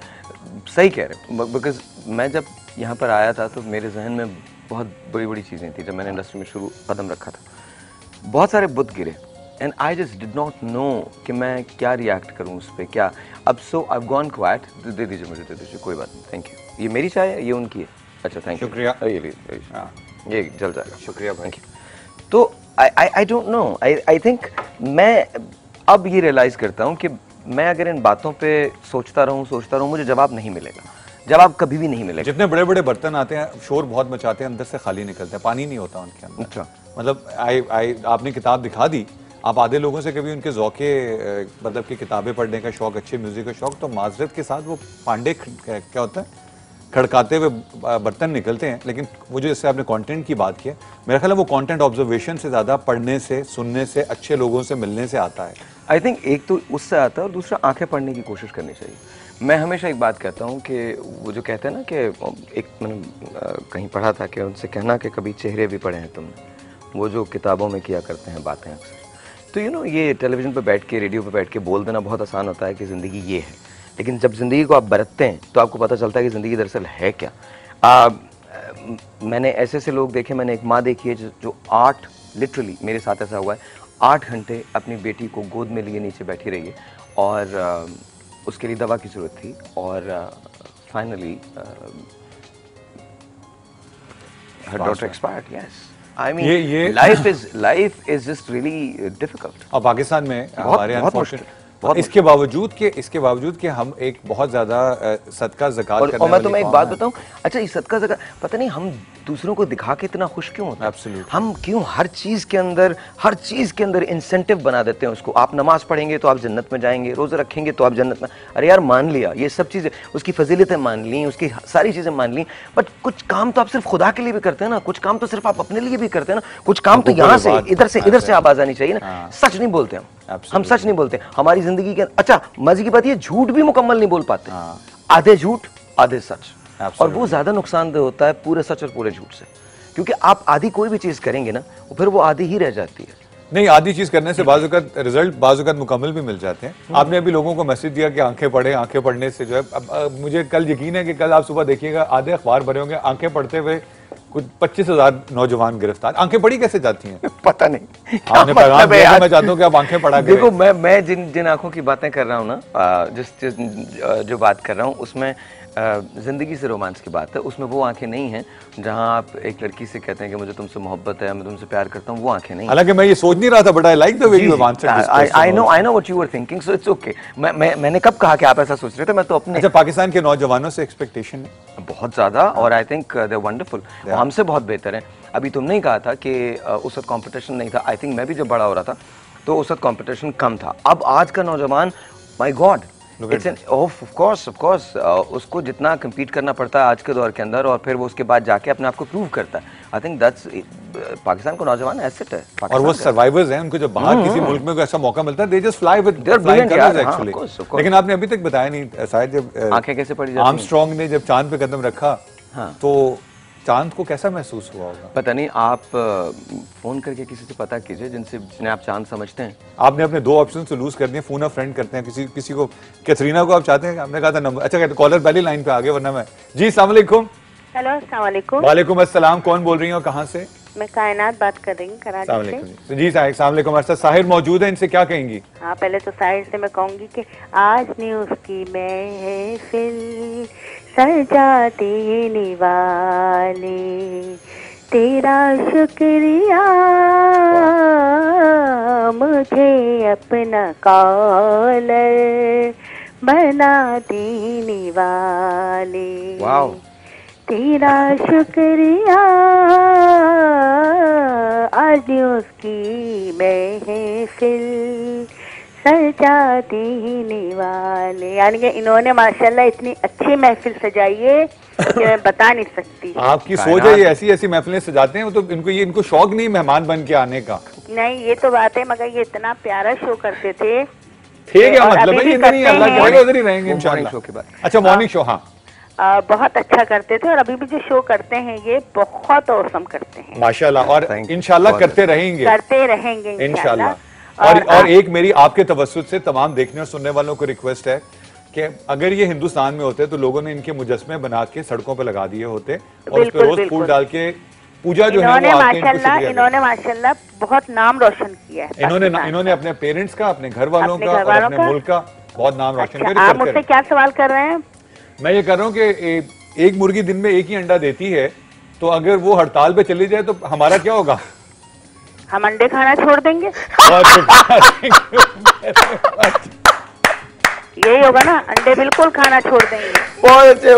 [SPEAKER 4] सही कह रहे हैं। बिकॉज मैं जब यहाँ पर आया था तो मेरे जहन में बहुत बड़ी बड़ी चीज़ें थी। जब मैंने इंडस्ट्री में शुरू कदम रखा था, बहुत सारे बुत गिरे and I just did not know कि मैं क्या रिएक्ट करूँ उस पर, क्या। अब सो आई गॉन क्वाइट। दे दीजिए मुझे, दे दीजिए, कोई बात नहीं, थैंक यू। ये मेरी चाय है, ये उनकी है? अच्छा थैंक यू,
[SPEAKER 1] शुक्रिया।
[SPEAKER 4] ये जल जाएगा,
[SPEAKER 1] शुक्रिया भाई।
[SPEAKER 4] तो आई डोंट नो, आई थिंक मैं अब ये रियलाइज़ करता हूँ कि मैं अगर इन बातों पे सोचता रहूँ मुझे जवाब नहीं मिलेगा, जवाब कभी भी नहीं मिलेगा।
[SPEAKER 1] जितने बड़े बड़े बर्तन आते हैं शोर बहुत मचाते हैं, अंदर से खाली निकलते हैं, पानी नहीं होता उनके अंदर।
[SPEAKER 4] अच्छा,
[SPEAKER 1] मतलब आपने किताब दिखा दी, आप आधे लोगों से कभी उनके ज़ौक़े मतलब कि किताबें पढ़ने का शौक़, अच्छे म्यूज़िक का शौक़, तो माजरत के साथ वो पांडे क्या होता है, खड़काते हुए बर्तन निकलते हैं। लेकिन वो जो इससे आपने कंटेंट की बात की है, मेरा ख्याल है वो कंटेंट ऑब्जर्वेशन से ज़्यादा पढ़ने से, सुनने से, अच्छे लोगों से मिलने से आता है।
[SPEAKER 4] आई थिंक एक तो उससे आता है और दूसरा आंखें पढ़ने की कोशिश करनी चाहिए। मैं हमेशा एक बात कहता हूँ कि वो जो कहते हैं ना कि एक मैंने कहीं पढ़ा था कि उनसे कहना कि कभी चेहरे भी पढ़े हैं तुमने, वो जो किताबों में किया करते हैं बातें अक्सर। तो यू नो, ये टेलीविज़न पर बैठ के, रेडियो पर बैठ के बोल देना बहुत आसान होता है कि ज़िंदगी ये है, लेकिन जब ज़िंदगी को आप बरतते हैं तो आपको पता चलता है कि ज़िंदगी दरअसल है क्या। मैंने ऐसे ऐसे लोग देखे, मैंने एक माँ देखी है जो 8, लिटरली मेरे साथ ऐसा हुआ है, 8 घंटे अपनी बेटी को गोद में लिए नीचे बैठी रही है और उसके लिए दवा की ज़रूरत थी और finally her daughter expired. Yes, I mean life is just really difficult.
[SPEAKER 1] और पाकिस्तान में हमारे इसके बावजूद कि हम एक बहुत ज्यादा सदका ज़कात करने
[SPEAKER 4] और मैं तुम्हें एक बात बताऊं, अच्छा ये सदका ज़कात पता नहीं हम दूसरों को दिखा के इतना खुश क्यों होते हैं?
[SPEAKER 1] Absolutely.
[SPEAKER 4] हम क्यों हर चीज के अंदर इंसेंटिव बना देते हैं उसको। आप नमाज पढ़ेंगे तो आप जन्नत में जाएंगे, रोजे रखेंगे तो आप जन्नत में। अरे यार मान लिया ये सब चीजें, उसकी फजीलतें मान ली, उसकी सारी चीजें मान ली, बट कुछ काम तो आप सिर्फ खुदा के लिए भी करते हैं ना, कुछ काम तो सिर्फ आप अपने लिए भी करते हैं ना, कुछ काम तो यहाँ से इधर से आवाज आनी चाहिए ना। सच नहीं बोलते हम सच नहीं बोलते हमारी जिंदगी के। अच्छा मजे की बात ये झूठ भी मुकम्मल नहीं बोल पाते, आधे झूठ आधे सच, और वो ज्यादा नुकसानदेह होता है पूरे सच और पूरे झूठ से, क्योंकि आप आधी कोई भी चीज करेंगे ना फिर वो आधी ही रह जाती है।
[SPEAKER 1] नहीं, आधी चीज करने से बाज़-औक़ात रिजल्ट बाज़-औक़ात मुकम्मल भी मिल जाते हैं। आपने अभी लोगों को मैसेज दिया कि आंखें पढ़ें, आंखें पढ़ने से जो है, अब मुझे कल यकीन है कि कल आप सुबह देखिएगा आधे अखबार भरे होंगे आंखें पढ़ते हुए कुछ 25,000 नौजवान गिरफ्तार। आंखें पढ़ी कैसे जाती हैं?
[SPEAKER 4] पता नहीं।
[SPEAKER 1] आपने पैगाम दिया, मैं चाहता हूँ कि आप आंखें पढ़ा करें।
[SPEAKER 4] देखो मैं जिन आंखों की बातें कर रहा हूँ ना, जो बात कर रहा हूँ उसमें जिंदगी से रोमांस की बात है, उसमें वो आंखें नहीं हैं जहां आप एक लड़की से कहते हैं कि मुझे तुमसे मोहब्बत है, मैं तुमसे प्यार करता हूँ, वो आंखें नहीं।
[SPEAKER 1] हालांकि मैं ये सोच नहीं रहा था, but I like the way you have answered this question.
[SPEAKER 4] I know what you were thinking, so it's okay. मैंने कब कहा कि आप ऐसा सोच रहे थे? मैं तो अपने।
[SPEAKER 1] अच्छा, पाकिस्तान के नौजवानों से एक्सपेक्टेशन है
[SPEAKER 4] बहुत ज्यादा, और I think they are wonderful, हमसे बहुत बेहतर है। अभी तुमने ही कहा था कि उस वक्त कंपटीशन नहीं था। आई थिंक मैं भी जब बड़ा हो रहा था तो उस वक्त कंपटीशन कम था। अब आज का नौजवान, my God, it's an of course उसको जितना कम्पीट करना पड़ता है आज के दौर के अंदर, और फिर वो उसके बाद जाके अपने आप को प्रूव करता है। आई थिंक दैट्स पाकिस्तान को नौजवान एसेट है।
[SPEAKER 1] और वो सर्वाइवर्स हैं, उनको जब बाहर किसी मुल्क में कोई ऐसा मौका मिलता है, they just fly with flying colours actually. लेकिन आपने अभी तक बताया नहीं शायद, जब
[SPEAKER 4] आंखें कैसे पड़ी जाती हैं?
[SPEAKER 1] आर्मस्ट्रांग ने जब चांद पे कदम रखा तो चांद को कैसा महसूस हुआ होगा?
[SPEAKER 4] पता नहीं, आप फोन करके किसी से पता कीजिए जिन्हें आप चांद समझते हैं।
[SPEAKER 1] आपने अपने दो ऑप्शन से लूज कर दिए, फोन अ फ्रेंड करते हैं किसी को। कैथरीना को आप चाहते हैं? आपने कहा था नंबर। अच्छा, कॉलर पहली लाइन पे आ गए, वरना मैं। जी अस्सलाम वालेकुम।
[SPEAKER 8] हेलो अस्सलाम वालेकुम।
[SPEAKER 1] वालेकुम अस्सलाम। कौन बोल रही हैं और कहाँ से?
[SPEAKER 8] मैं कायनात बात कर रही हूँ कराची से।
[SPEAKER 1] जी अस्सलाम वालेकुम। अच्छा, साहिर मौजूद है, इनसे क्या कहेंगी?
[SPEAKER 8] हाँ, पहले तो साहिर से मैं कहूँगी कि आज न्यूज़ की महफिल सजा देने वाले, तेरा शुक्रिया मुझे अपना कॉलर बना देने वाले।
[SPEAKER 4] वाओ,
[SPEAKER 8] तेरा शुक्रिया आज उसकी महफिल सजा देने वाले। यानी कि इन्होंने माशाल्लाह इतनी अच्छी महफिल सजाई है कि मैं बता नहीं सकती।
[SPEAKER 1] आपकी सोच है, ये ऐसी महफिलें सजाते हैं, तो इनको शौक नहीं मेहमान बन के आने का?
[SPEAKER 8] नहीं, ये तो बात है, मगर ये इतना प्यारा शो करते थे।
[SPEAKER 1] ठीक है, मतलब है ये नहीं, अल्लाह चाहेगा उधर ही रहेंगे इंशाल्लाह। अच्छा, मॉर्निंग शो, हाँ
[SPEAKER 8] बहुत अच्छा करते थे, और अभी भी जो शो करते हैं ये बहुत औसम करते हैं
[SPEAKER 1] माशाल्लाह, और इंशाल्लाह करते रहेंगे इंशाल्लाह। और एक मेरी आपके तवज्जुह से तमाम देखने और सुनने वालों को रिक्वेस्ट है कि अगर ये हिंदुस्तान में होते तो लोगों ने इनके मुजस्मे बना के सड़कों पे लगा दिए होते, और उस पे रोज फूल डाल के पूजा जो है वो आके
[SPEAKER 8] इन्होंने माशाल्लाह बहुत नाम रोशन किया है।
[SPEAKER 1] इन्होंने अपने पेरेंट्स का, अपने घर वालों का और अपने मुल्क का बहुत नाम रोशन किया।
[SPEAKER 8] आप मुझसे क्या सवाल कर रहे हैं?
[SPEAKER 1] मैं ये कर रहा हूँ कि एक मुर्गी दिन में एक ही अंडा देती है, तो अगर वो हड़ताल पे चली जाए तो हमारा क्या होगा?
[SPEAKER 8] हम अंडे खाना छोड़ देंगे। यही होगा ना, अंडे बिल्कुल खाना छोड़ देंगे।
[SPEAKER 4] बहुत अच्छे।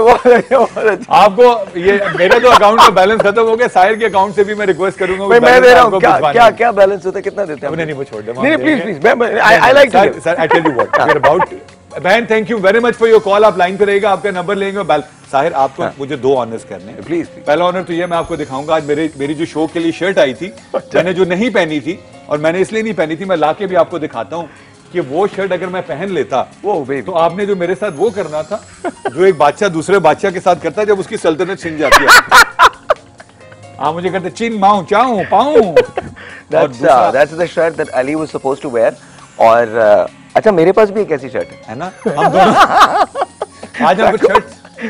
[SPEAKER 1] आपको ये मेरा तो अकाउंट का बैलेंस खत्म हो गया, साहिर के अकाउंट से भी मैं रिक्वेस्ट करूंगा।
[SPEAKER 4] मैं दे रहा हूँ, क्या बैलेंस होता है, कितना देते हैं?
[SPEAKER 1] नहीं, वो छोड़ दे।
[SPEAKER 4] नहीं please, I like to
[SPEAKER 1] sir, I tell you what we are about. बहन, thank you very much for your call. आप लाइन पे रहेगा, आपका नंबर लेंगे। साहिर, आपको मुझे दो ऑनर्स करने हैं
[SPEAKER 4] प्लीज।
[SPEAKER 1] पहला ऑनर तो ये मैं आपको दिखाऊंगा, आज मेरी जो शो के लिए शर्ट आई थी, मैंने जो नहीं पहनी थी, और मैंने इसलिए नहीं पहनी थी, मैं लाके भी आपको दिखाता हूँ कि वो शर्ट अगर मैं पहन लेता तो आपने जो मेरे साथ वो करना था, जो एक बादशाह दूसरे बादशाह के साथ करता जब उसकी सल्तनत छिन जाती है। आप मुझे कहते चिन माऊं चाऊं पाऊं।
[SPEAKER 4] That's the shirt that Ali was supposed to wear। और अच्छा, मेरे पास भी एक ऐसी शर्ट है
[SPEAKER 1] ना, हम दोनों आज हम शर्ट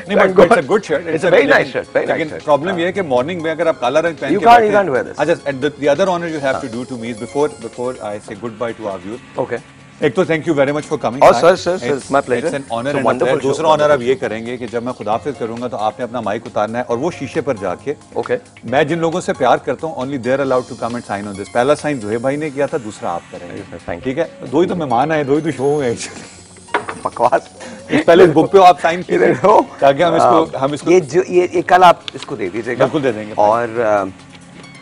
[SPEAKER 1] नहीं, but it's a good shirt,
[SPEAKER 4] it's a very nice shirt.
[SPEAKER 1] लेकिन प्रॉब्लम ये है कि मॉर्निंग में अगर आप काला रंग पहन के
[SPEAKER 4] you can't wear this।
[SPEAKER 1] अच्छा, the other honour you have to do to me before I say good bye to our viewers.
[SPEAKER 4] Okay,
[SPEAKER 1] एक तो thank you very much for coming.
[SPEAKER 4] और sir it's my pleasure,
[SPEAKER 1] it's an honour and wonderful. दूसरा honour अब ये करेंगे कि जब मैं खुदाफिज करूंगा तो आपने अपना माइक उतारना है और वो शीशे पर जाके
[SPEAKER 4] ओके
[SPEAKER 1] मैं जिन लोगों से प्यार करता हूं only there allowed to come and sign on this. पहला साइन जोहेब भाई ने किया था, दूसरा आप करेंगे, ठीक है? दो ही तो मेहमान आए, दो ही तो शो है एक्चुअली।
[SPEAKER 4] बकवास।
[SPEAKER 1] पहले इस बुक पे आप साइन कीजिए ताकि हम इसको
[SPEAKER 4] ये कल आप इसको दे दीजिएगा।
[SPEAKER 1] बिल्कुल दे देंगे।
[SPEAKER 4] और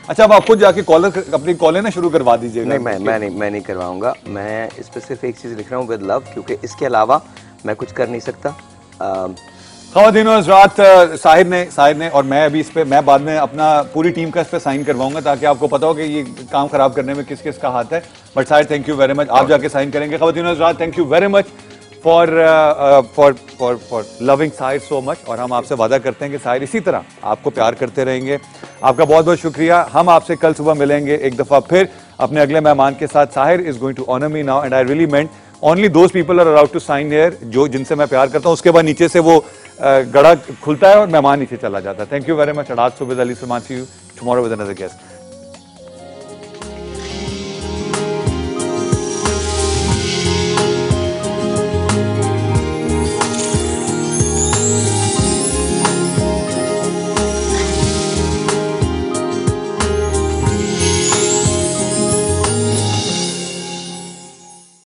[SPEAKER 1] अच्छा, अब आप खुद जाके कॉलर अपनी कॉलर ना शुरू करवा दीजिएगा।
[SPEAKER 4] नहीं, मैं नहीं करवाऊंगा। मैं इस पे सिर्फ एक चीज़ लिख रहा हूँ, विद लव, क्योंकि इसके अलावा मैं कुछ कर नहीं सकता।
[SPEAKER 1] ख़वातीन और हज़रात, साहिर ने और मैं अभी इस पे, मैं बाद में अपना पूरी टीम का इस पे साइन करवाऊंगा ताकि आपको पता हो कि ये काम खराब करने में किस किस का हाथ है। But Sahir thank you very much, आप जाके साइन करेंगे। ख़वातीन और हज़रात, thank you very much for loving Sahir so much. और हम आपसे वादा करते हैं कि साहिर इसी तरह आपको प्यार करते रहेंगे। आपका बहुत बहुत शुक्रिया। हम आपसे कल सुबह मिलेंगे एक दफ़ा फिर अपने अगले मेहमान के साथ। Sahir is going to honour me now and I really meant only those people are allowed to sign here जो जिनसे मैं प्यार करता हूँ। उसके बाद नीचे से वो गड़ा खुलता है और मेहमान नीचे चला जाता है। Thank you very much. अडाज सुबेद Ali Salman, see you tomorrow with another guest.